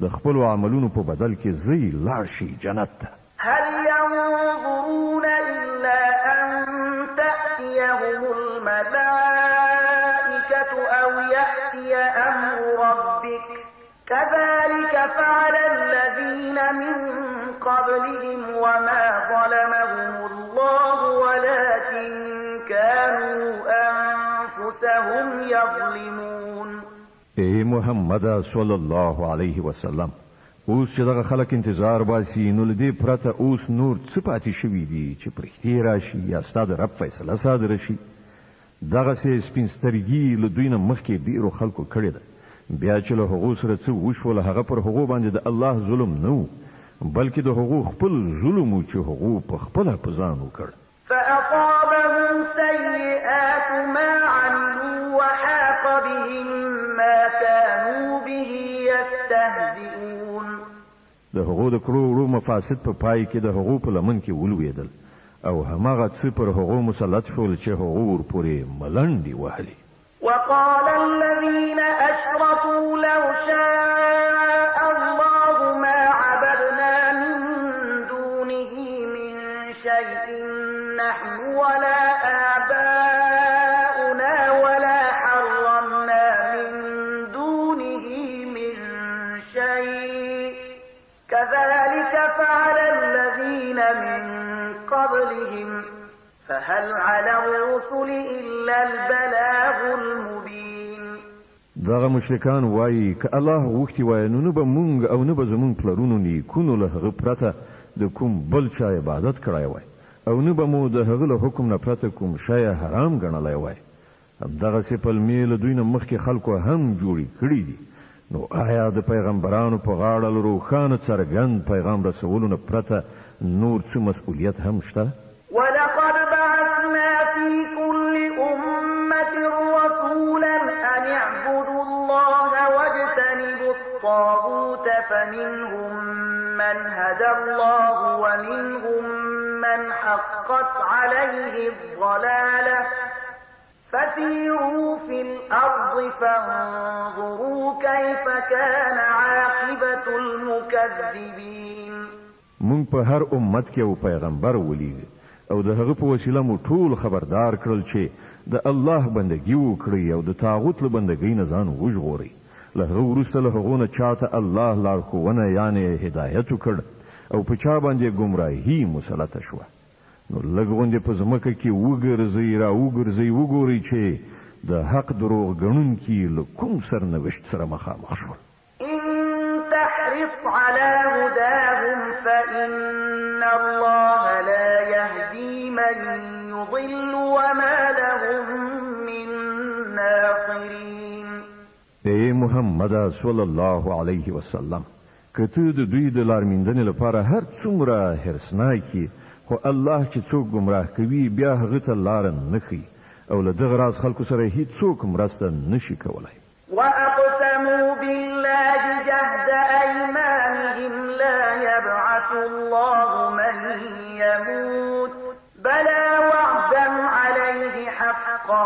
د خپلو عملونو په بدل کې ځئ لاړ شئ جنت ته هل ينظرون إلا أن تأتيهم الملائكة أو يأتي أمر ربك كذلك فعل الذين من قبلهم وما ظلمهم الله ولكن كانوا أنفسهم يظلمون اے محمد صلی الله علیه وسلم اوس چې دغه خلک انتظار باسي نو لدې پرته اوس نور څه پاتې شوي دي چې پرښتې راشي یا ستا د رب فیصله صادره شي دغسې سپین سترګي له دوی نه مخکې ډېرو خلکو کړې ده بیا چې له هغو سره څه وشول هغه پر هغو باندې د الله ظلم نه و بلکې د هغو خپل ظلم و چې هغو په خپله په ځان وکړ فأصابهم سيئات ما عملوا وحاق بهم ما كانوا به يستهزئون د هغو د کړو وړو مفاسد په پای کې د هغو په لمن کې ولوېدل او هماغه څه پر هغو مسلط شول چې هغو ورپورې ملنډې وهلې وقال الذين أشركوا لو شاء الله ما عبدنا من دونه من شيء نحن ولا آباؤنا ولا حرمنا من دونه من شيء كذلك فعل الذين من قبلهم فهل على الرسل إلا البلاغ المبين دغه مشرکان وایي که الله غوښتي وای نو نه به مونږ او نه به زمونږ پلرونو نیکونو له هغه پرته د کوم بل چا عبادت کړی وای او نه به مو د هغه له حکم نه پرته کوم شی حرام ګڼلی وای. همدغسې پلمې له دوی نه مخکې خلکو هم جوړې کړي دي. نو آیا د پیغمبرانو په غاړه له روښانه څرګند پیغام رسولو نه پرته نور څه مسؤلیت هم شته؟ ولقد بعثنا في كل أمة رسولا أن اعبدوا الله واجتنبوا الطاغوت فمنهم من هدى الله ومنهم من حقت عليه الضلالة فسيروا في الأرض فانظروا كيف كان عاقبة المكذبين. مونږ په هر امت کې یو پیغمبر ولیږي او د هغه په وسیله مو ټول خبردار کړل چې د الله بندګي وکړي او د طاغوت له بندګۍ نه ځان وژغوري. له هغه وروسته له هغو نه چاته الله لارښوونه یعنې هدایت وکړ او په چا باندې ګمراهي مسلطه شوه. نو لږ غوندې په ځمکه کې وګرځئ را وګرځئ وګورئ چې د حق دروغ ګڼونکي له کوم سرنوشت سره مخامخ شول. تحرص على هداهم فإن الله لا يهدي من يضل وما لهم من ناصرين. اے محمد صلی الله علیه وسلم که ته د دوی د لارمیندنې لپاره هر څومره حرصناک خو الله چې څوک ګمراه کوي بیا هغه ته لاره نه ښیي او له دغه راز خلکو سره هیڅوک مرسته نشي کولی. وأقسموا بالله جهد أيمانهم لا يبعث الله من يموت بلى وعدا عليه حقا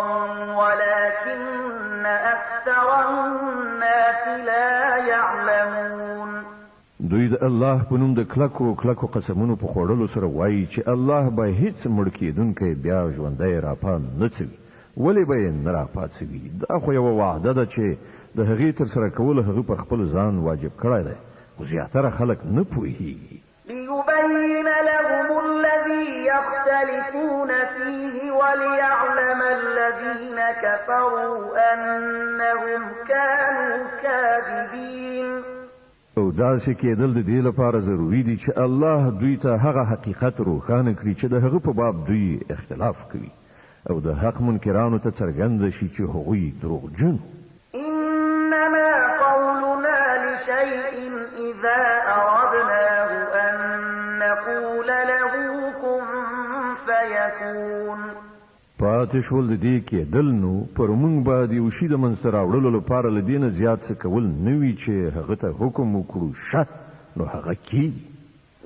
ولكن أكثر الناس لا يعلمون. دوی د الله په نوم د کلکو قسمونو په خوړلو سره وایي چې الله به هیڅ مړ کېدونکی بیا ژوندی راپا نه څوي. ولې به یې نه راپاڅوي؟ دا خو یوه وعده ده چې د هغې تر سره کول هغه په خپل ځان واجب کړی دی خو زیاتره خلک نه پوهېږي. ليبين لهم الذي يختلفون فيه وليعلم الذين كفروا أنهم كانوا كاذبين. او داسې کېدل د دې لپاره ضروري دي چې الله دوی ته هغه حقیقت روښانه کړي چې د هغه په باب دوی اختلاف کوي او د حق منکرانو ته څرګنده شي چې هغوی دروغجن. إنما قولنا لشيء إذا أردناه أن نقول له كن فيكون. پاتې شول د دې کېدل نو پر موږ باندې یو شي د منځته راوړلو لپاره له دې نه زیات څه کول نه وي چې هغه ته حکم وکړو شه نو هغه کېږي.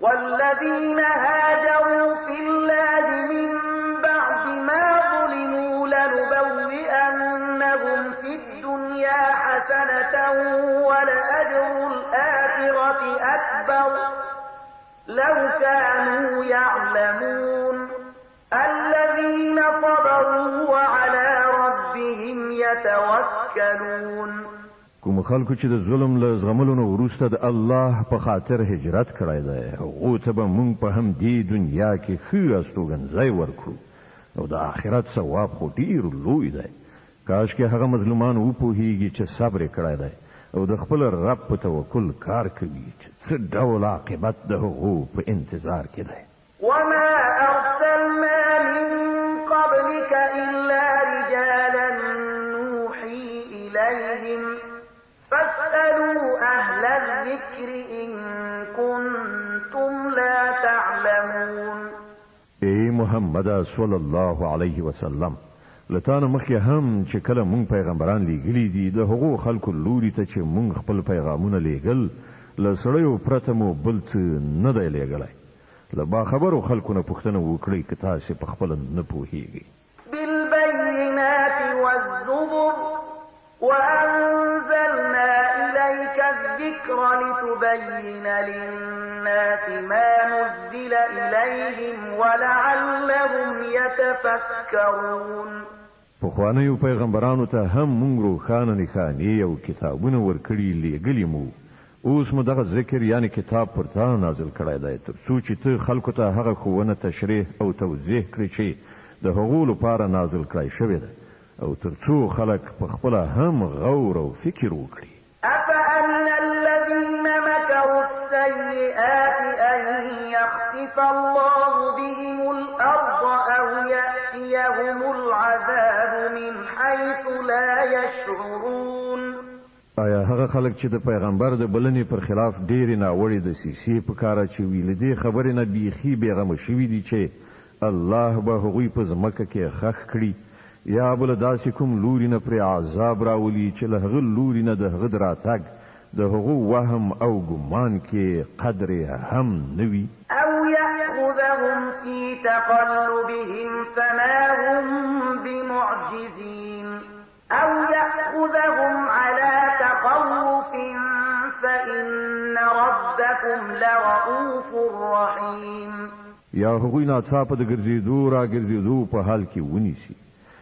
والذين هاجروا في الله من بعد ما ظلموا لنبوئنهم في الدنيا حسنة ولأجر الآخرة أكبر لو كانوا يعلمون. الذين صبروا وعلى ربهم يتوكلون. کوم خلکو چې د ظلم له زغملو نه وروسته د الله په خاطر هجرت کړی دی هغو ته به موږ په همدې دنیا کې ښه استوګنځی ورکړو او د آخرت ثواب خو ډېر لوی دی. کاشکې هغه مظلومان وپوهېږي چې صبر یې کړی دی او د خپل رب په توکل کار کوي چې څه ډول عاقبت د هغو په انتظار کې دی. وما أرسلنا من قبلك إلا رجالا نوحي إليهم فاسألوا أهل الذكر إن كنتم لا تعلمون. اے محمد صلی الله علیه وسلم لتانه مخکې هم چې کله مونږ پیغمبران لیږلي دي د هغو خلکو لوري ته چې مونږ خپل پیغامونه لیږل له سړیو پرته مو بل څه نه دی لیږلی. له باخبرو خلکو نه پوښتنه وکړئ که تاسې په خپله نه پوهېږئ. بالبينات والزبر وأنزلنا إليك الذكر لتبين للناس ما نزل إليهم ولعلهم يتفكرون. پخوانیو پیغمبرانو ته هم مونږ روښانه نښانې او کتابونه ورکړي لیږلي مو. اوس مو دغه ذکر یعنی کتاب پر تا نازل کړی دی تر څو چې ته خلکو ته هغه ښوونه تشریح او توضیح کړي چې د هغو لپاره نازل کړی شوی دی او ترڅو خلک په خپل هم غور او فکر وکړي. أفأمن الذين مكروا السيئات أن يخسف الله بهم الأرض أو يأتيهم العذاب من حيث لا يشعرون. آیا هغه خلک چې د پیغمبر د بلنې پر خلاف ډېرې ناوړې دسیسې په کار اچوي له دې خبرې نه بیخي بېغمه شوي دي چې الله به هغوی په ځمکه کې خښ کړي یا بل داسې کوم لوري نه پرې عذاب راولي چې له هغه لوري نه د هغه د راتګ د هغو وهم او ګمان کې قدر هم نه وي. أو يأخذهم في تقلبهم فما هم بمعجزين أو يأخذهم على تخوف فإن ربكم لرؤوف رحيم. یا هغوی ناڅاپه د ګرځېدو را ګرځېدو په حال کې ونیسي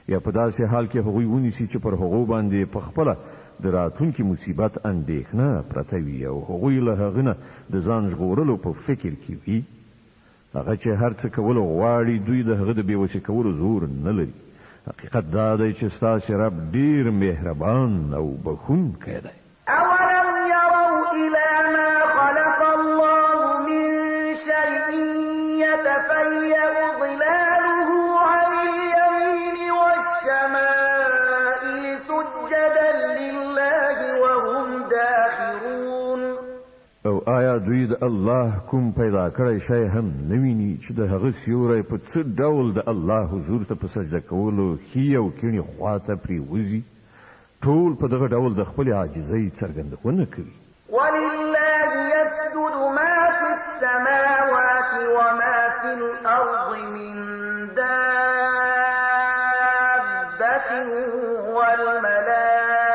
یا په داسې حال کې هغوی ونیسي چې پر هغو باندې په خپله د راتلونکي مصیبت اندېښنه پرته وي او هغوی له هغه نه د ځان ژغورلو په فکر کې وي. هغه چې هر څه کولو غواړي دوی د هغه د بېوسې کولو زور نه لري. حقیقت دا دی چې ستاسې رب ډېر مهربان او بخښونکی دی. أولم يروا إلى ما خلق الله من شيء يتفيأ ظلاله عن اليمين والشمائل سجدا لله وهم داخرون. او آیا دوی د الله کوم پیدا کړی شی هم نه ویني چې د هغه سیوری په څه ډول د الله حضور ته په سجده کولو ښي او کیڼې خواته پرېوځي؟ ټول په دغه ډول د خپلې عاجزۍ څرګندونه کوي. ولله يسجد ما في السماوات وما في الأرض من دابة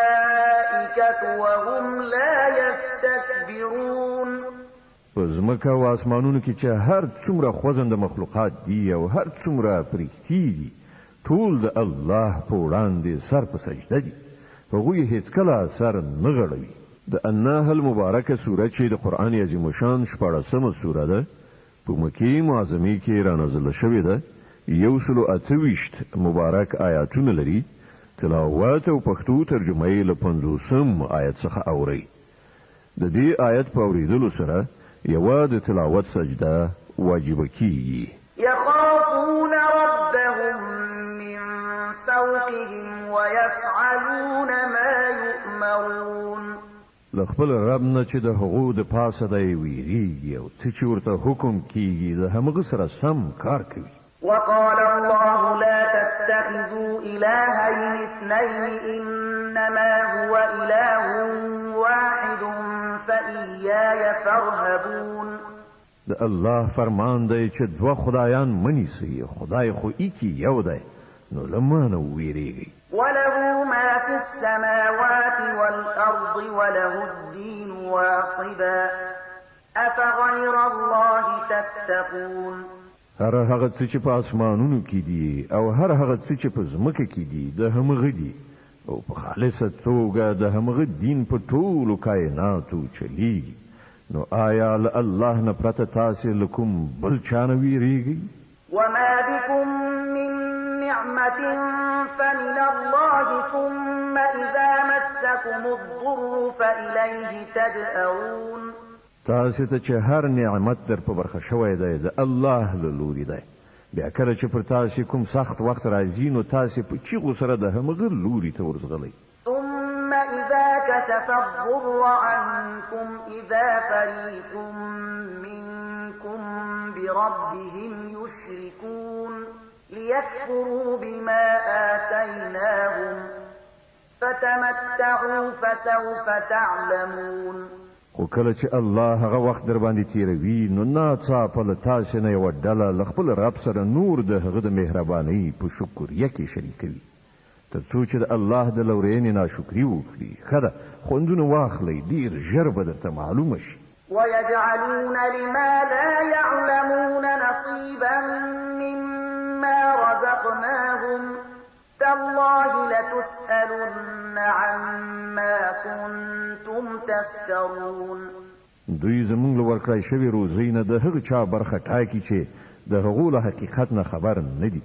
والملائكة وهم لا يستكبرون. په ځمکه او اسمانونو کې چې هر څومره خوځنده مخلوقات دي او هر څومره پرښتې دي ټول د الله په وړاندې سر په سجده دي. هغوی هیڅکله سر نه غړوي. د النحل مبارکه سوره چې د قرآن عظیم شان 14مه سوره ده په مکې معظمې کې رانازله شوې ده. 128 مبارک آیاتونه لري. تلاوت او پښتو ترجمه یې له 50 آیت څخه اوري. د دې آیت په اوریدلو سره یوه د تلاوت سجده واجبه کیږي. يخافون ربهم من فوقهم ويفعلون ما يؤمرون. له خپل رب نه چې د هغو د پاسه دی ویریږي او څه چې ورته حکم کیږي د همغه سره سم کار کوي. وقال الله لا تتخذوا إلهين اثنين إنما هو إله واحد فإياي فارهبون. د الله فرمان دی چې دوه خدایان منیسي، خدای خو ایکی یو دی، نو له ما نه ویریږئ. وله ما في السماوات والأرض وله الدين واصبا أفغير الله تتقون. هر هغه څه چې په اسمانونو کې دي او هر هغه څه چې په ځمکه کې دي د همغه دي او په خالصه توګه د همغه دین په ټولو کائناتو چلیږي. نو آیا له الله نه پرته تاسې له کوم بل چا نه ویریږئ؟ وما بكم من نعمة فمن الله ثم إذا مسكم الضر فإليه تجأرون. تاسې ته چې هر نعمت در په برخه شوی دی د الله له لوري دی، بیا کله چې پر تاسې کوم سخت وخت راځي نو تاسې په چیغو سره د همغه لوري ته ورځغلئ. ثم إذا كشف الضر عنكم إذا فريق منكم بربهم يشركون ليكفروا بما آتيناهم فتمتعوا فسوف تعلمون. خو کله چې الله هغه وخت در باندې تیروي نو ناڅاپه له تاسې نه یوه ډله له خپل رب سره نور د هغه د مهربانۍ په شکریه کې شریکوي، تر څو چې د الله د لورینې ناشکري وکړي. ښه ده، خوندونه واخلئ، ډېر ژر به درته معلومه شي. ويجعلون لما لا يعلمون نصيبا مما رزقناهم تالله لتسألن عما كنتم تفترون. دوی زمونږ له ورکړی شوې روزۍ نه د هغه چا برخه ټاکي چې د هغو له حقیقت نه خبر نه دي.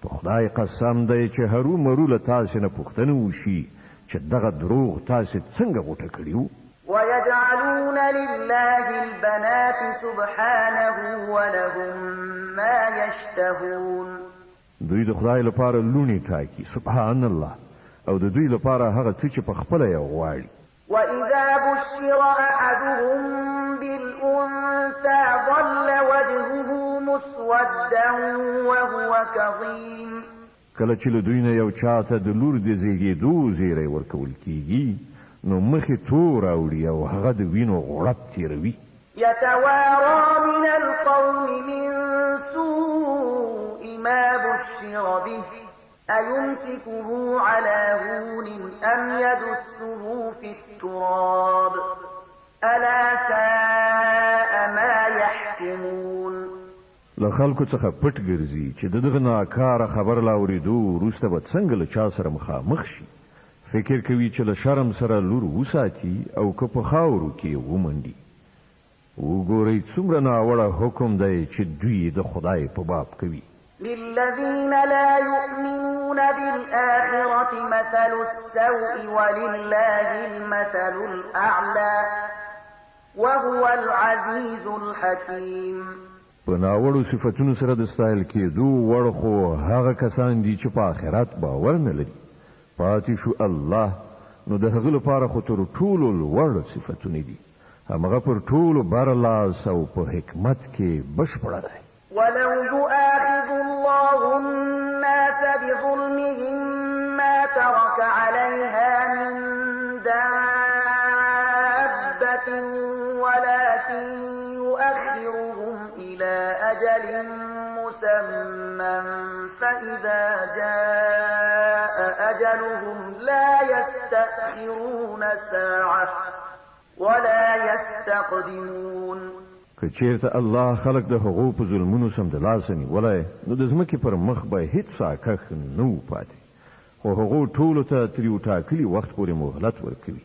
په خدای قسم دی چې هرو مرو له تاسې نه پوښتنه وشي چې دغه دروغ تاسې څنګه غوټه کړي وو. ويجعلون لله البنات سبحانه ولهم ما يشتهون. دوی د خدای لپاره لونی ټاکي سبحان الله او د دوی لپاره هغه څه چې په خپله یې غواړي. وإذا بشر أحدهم بالأنثى ظل وجهه مسودا وهو كظيم. کله چې له دوی نه یو چاته د لور د زیږېدو زیری ورکول کیږي نو مخې تور اوړي او هغه د وینو غړپ تیروي. يتوارى من القوم من سوء ما بشر به أيمسكه على هون أم يدسه في التراب ألا ساء ما يحكمون. له خلکو څخه پټ ګرځي چې دغه ناکاره خبر لا اورېدو وروسته به څنګه له چا سره مخامخ شي. فکر کوي چې له شرم سره لور وساتي او که په خاورو کې ومنډي. وګورئ څومره ناوړه حکم دی چې دوی د خدای په باب کوي. للذين لا يؤمنون بالآخرة مثل السوء ولله المثل الأعلى وهو العزيز الحكيم. په ناوړو صفتونو سره د ستایل کېدو وړ خو هغه کسان دي چې په آخرت باور نه لري. پاتې شو الله نو د هغه لپاره خو تر ټولو لوړ صفتونه دي. همغه پر ټولو برلاس او په حکمت کې بشپړه ده. ولو يؤاخذ الله الناس بظلمهم ما ترك عليها من دابة ولكن يؤخرهم إلى أجل مسمى فإذا جاء أجلهم لا يستأخرون ساعة ولا يستقدمون. که چیرته الله خلق د هغو په ظلمونو سمدلاسه نیولی نو د ځمکې پر مخ به هیڅ ساکښ نه و پاتې، خو هغو ټولو ته تر یو ټاکلي وخت پورې مهلت ورکوي.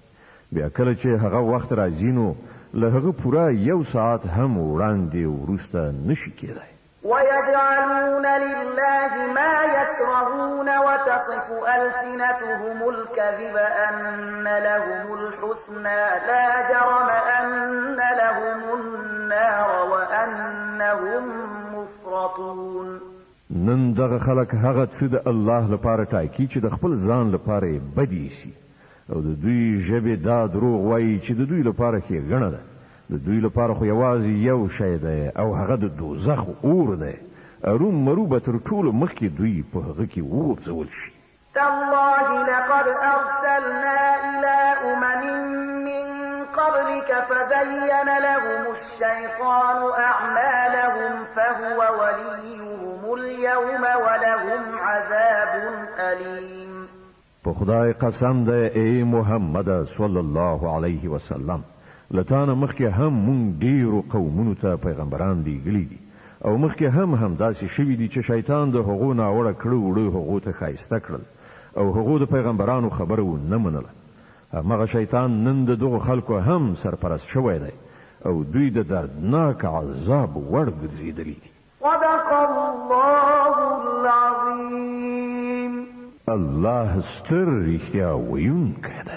بیا کله چې هغه وخت راځي نو له هغه پوره یو ساعت هم وړاندې وروسته نشي کېدی. ويجعلون لله ما يكرهون وتصف ألسنتهم الكذب أن لهم الحسنى لا جرم أن لهم النار وأنهم مفرطون. نن دغه خلک هغه څه د الله لپاره ټاکي چې د خپل ځان لپاره یې بدې شي او د دوی ژبې دا دروغ وایي چې د دوی لپاره ښېګڼه ده. د دوی لپاره خو یوازې یو شی دی او هغه د دوزخ اور دی. ارومرو به تر ټولو مخکې دوی په هغه کې وغورځول شي. تالله لقد أرسلنا إلى أمم من قبلك فزين لهم الشيطان أعمالهم فهو وليهم اليوم ولهم عذاب أليم. په خدای قسم دی ای محمد صلی الله علیه وسلم، لتانه مخکې هم مونږ ډیرو قومونو ته پیغمبران لیږلي دي او مخکې هم داسې شوي دي چې شیطان د هغو ناوړه کړو وړو هغو ته ښایسته کړل او هغو د پیغمبرانو خبره ونه منله. همغه شیطان نن د دغو خلکو هم سرپرست شوی دی او دوی د دردناک عذاب وړ ګرځېدلي دي. صدق الله العظیم. الله ستر رښتیا ویونکی دی.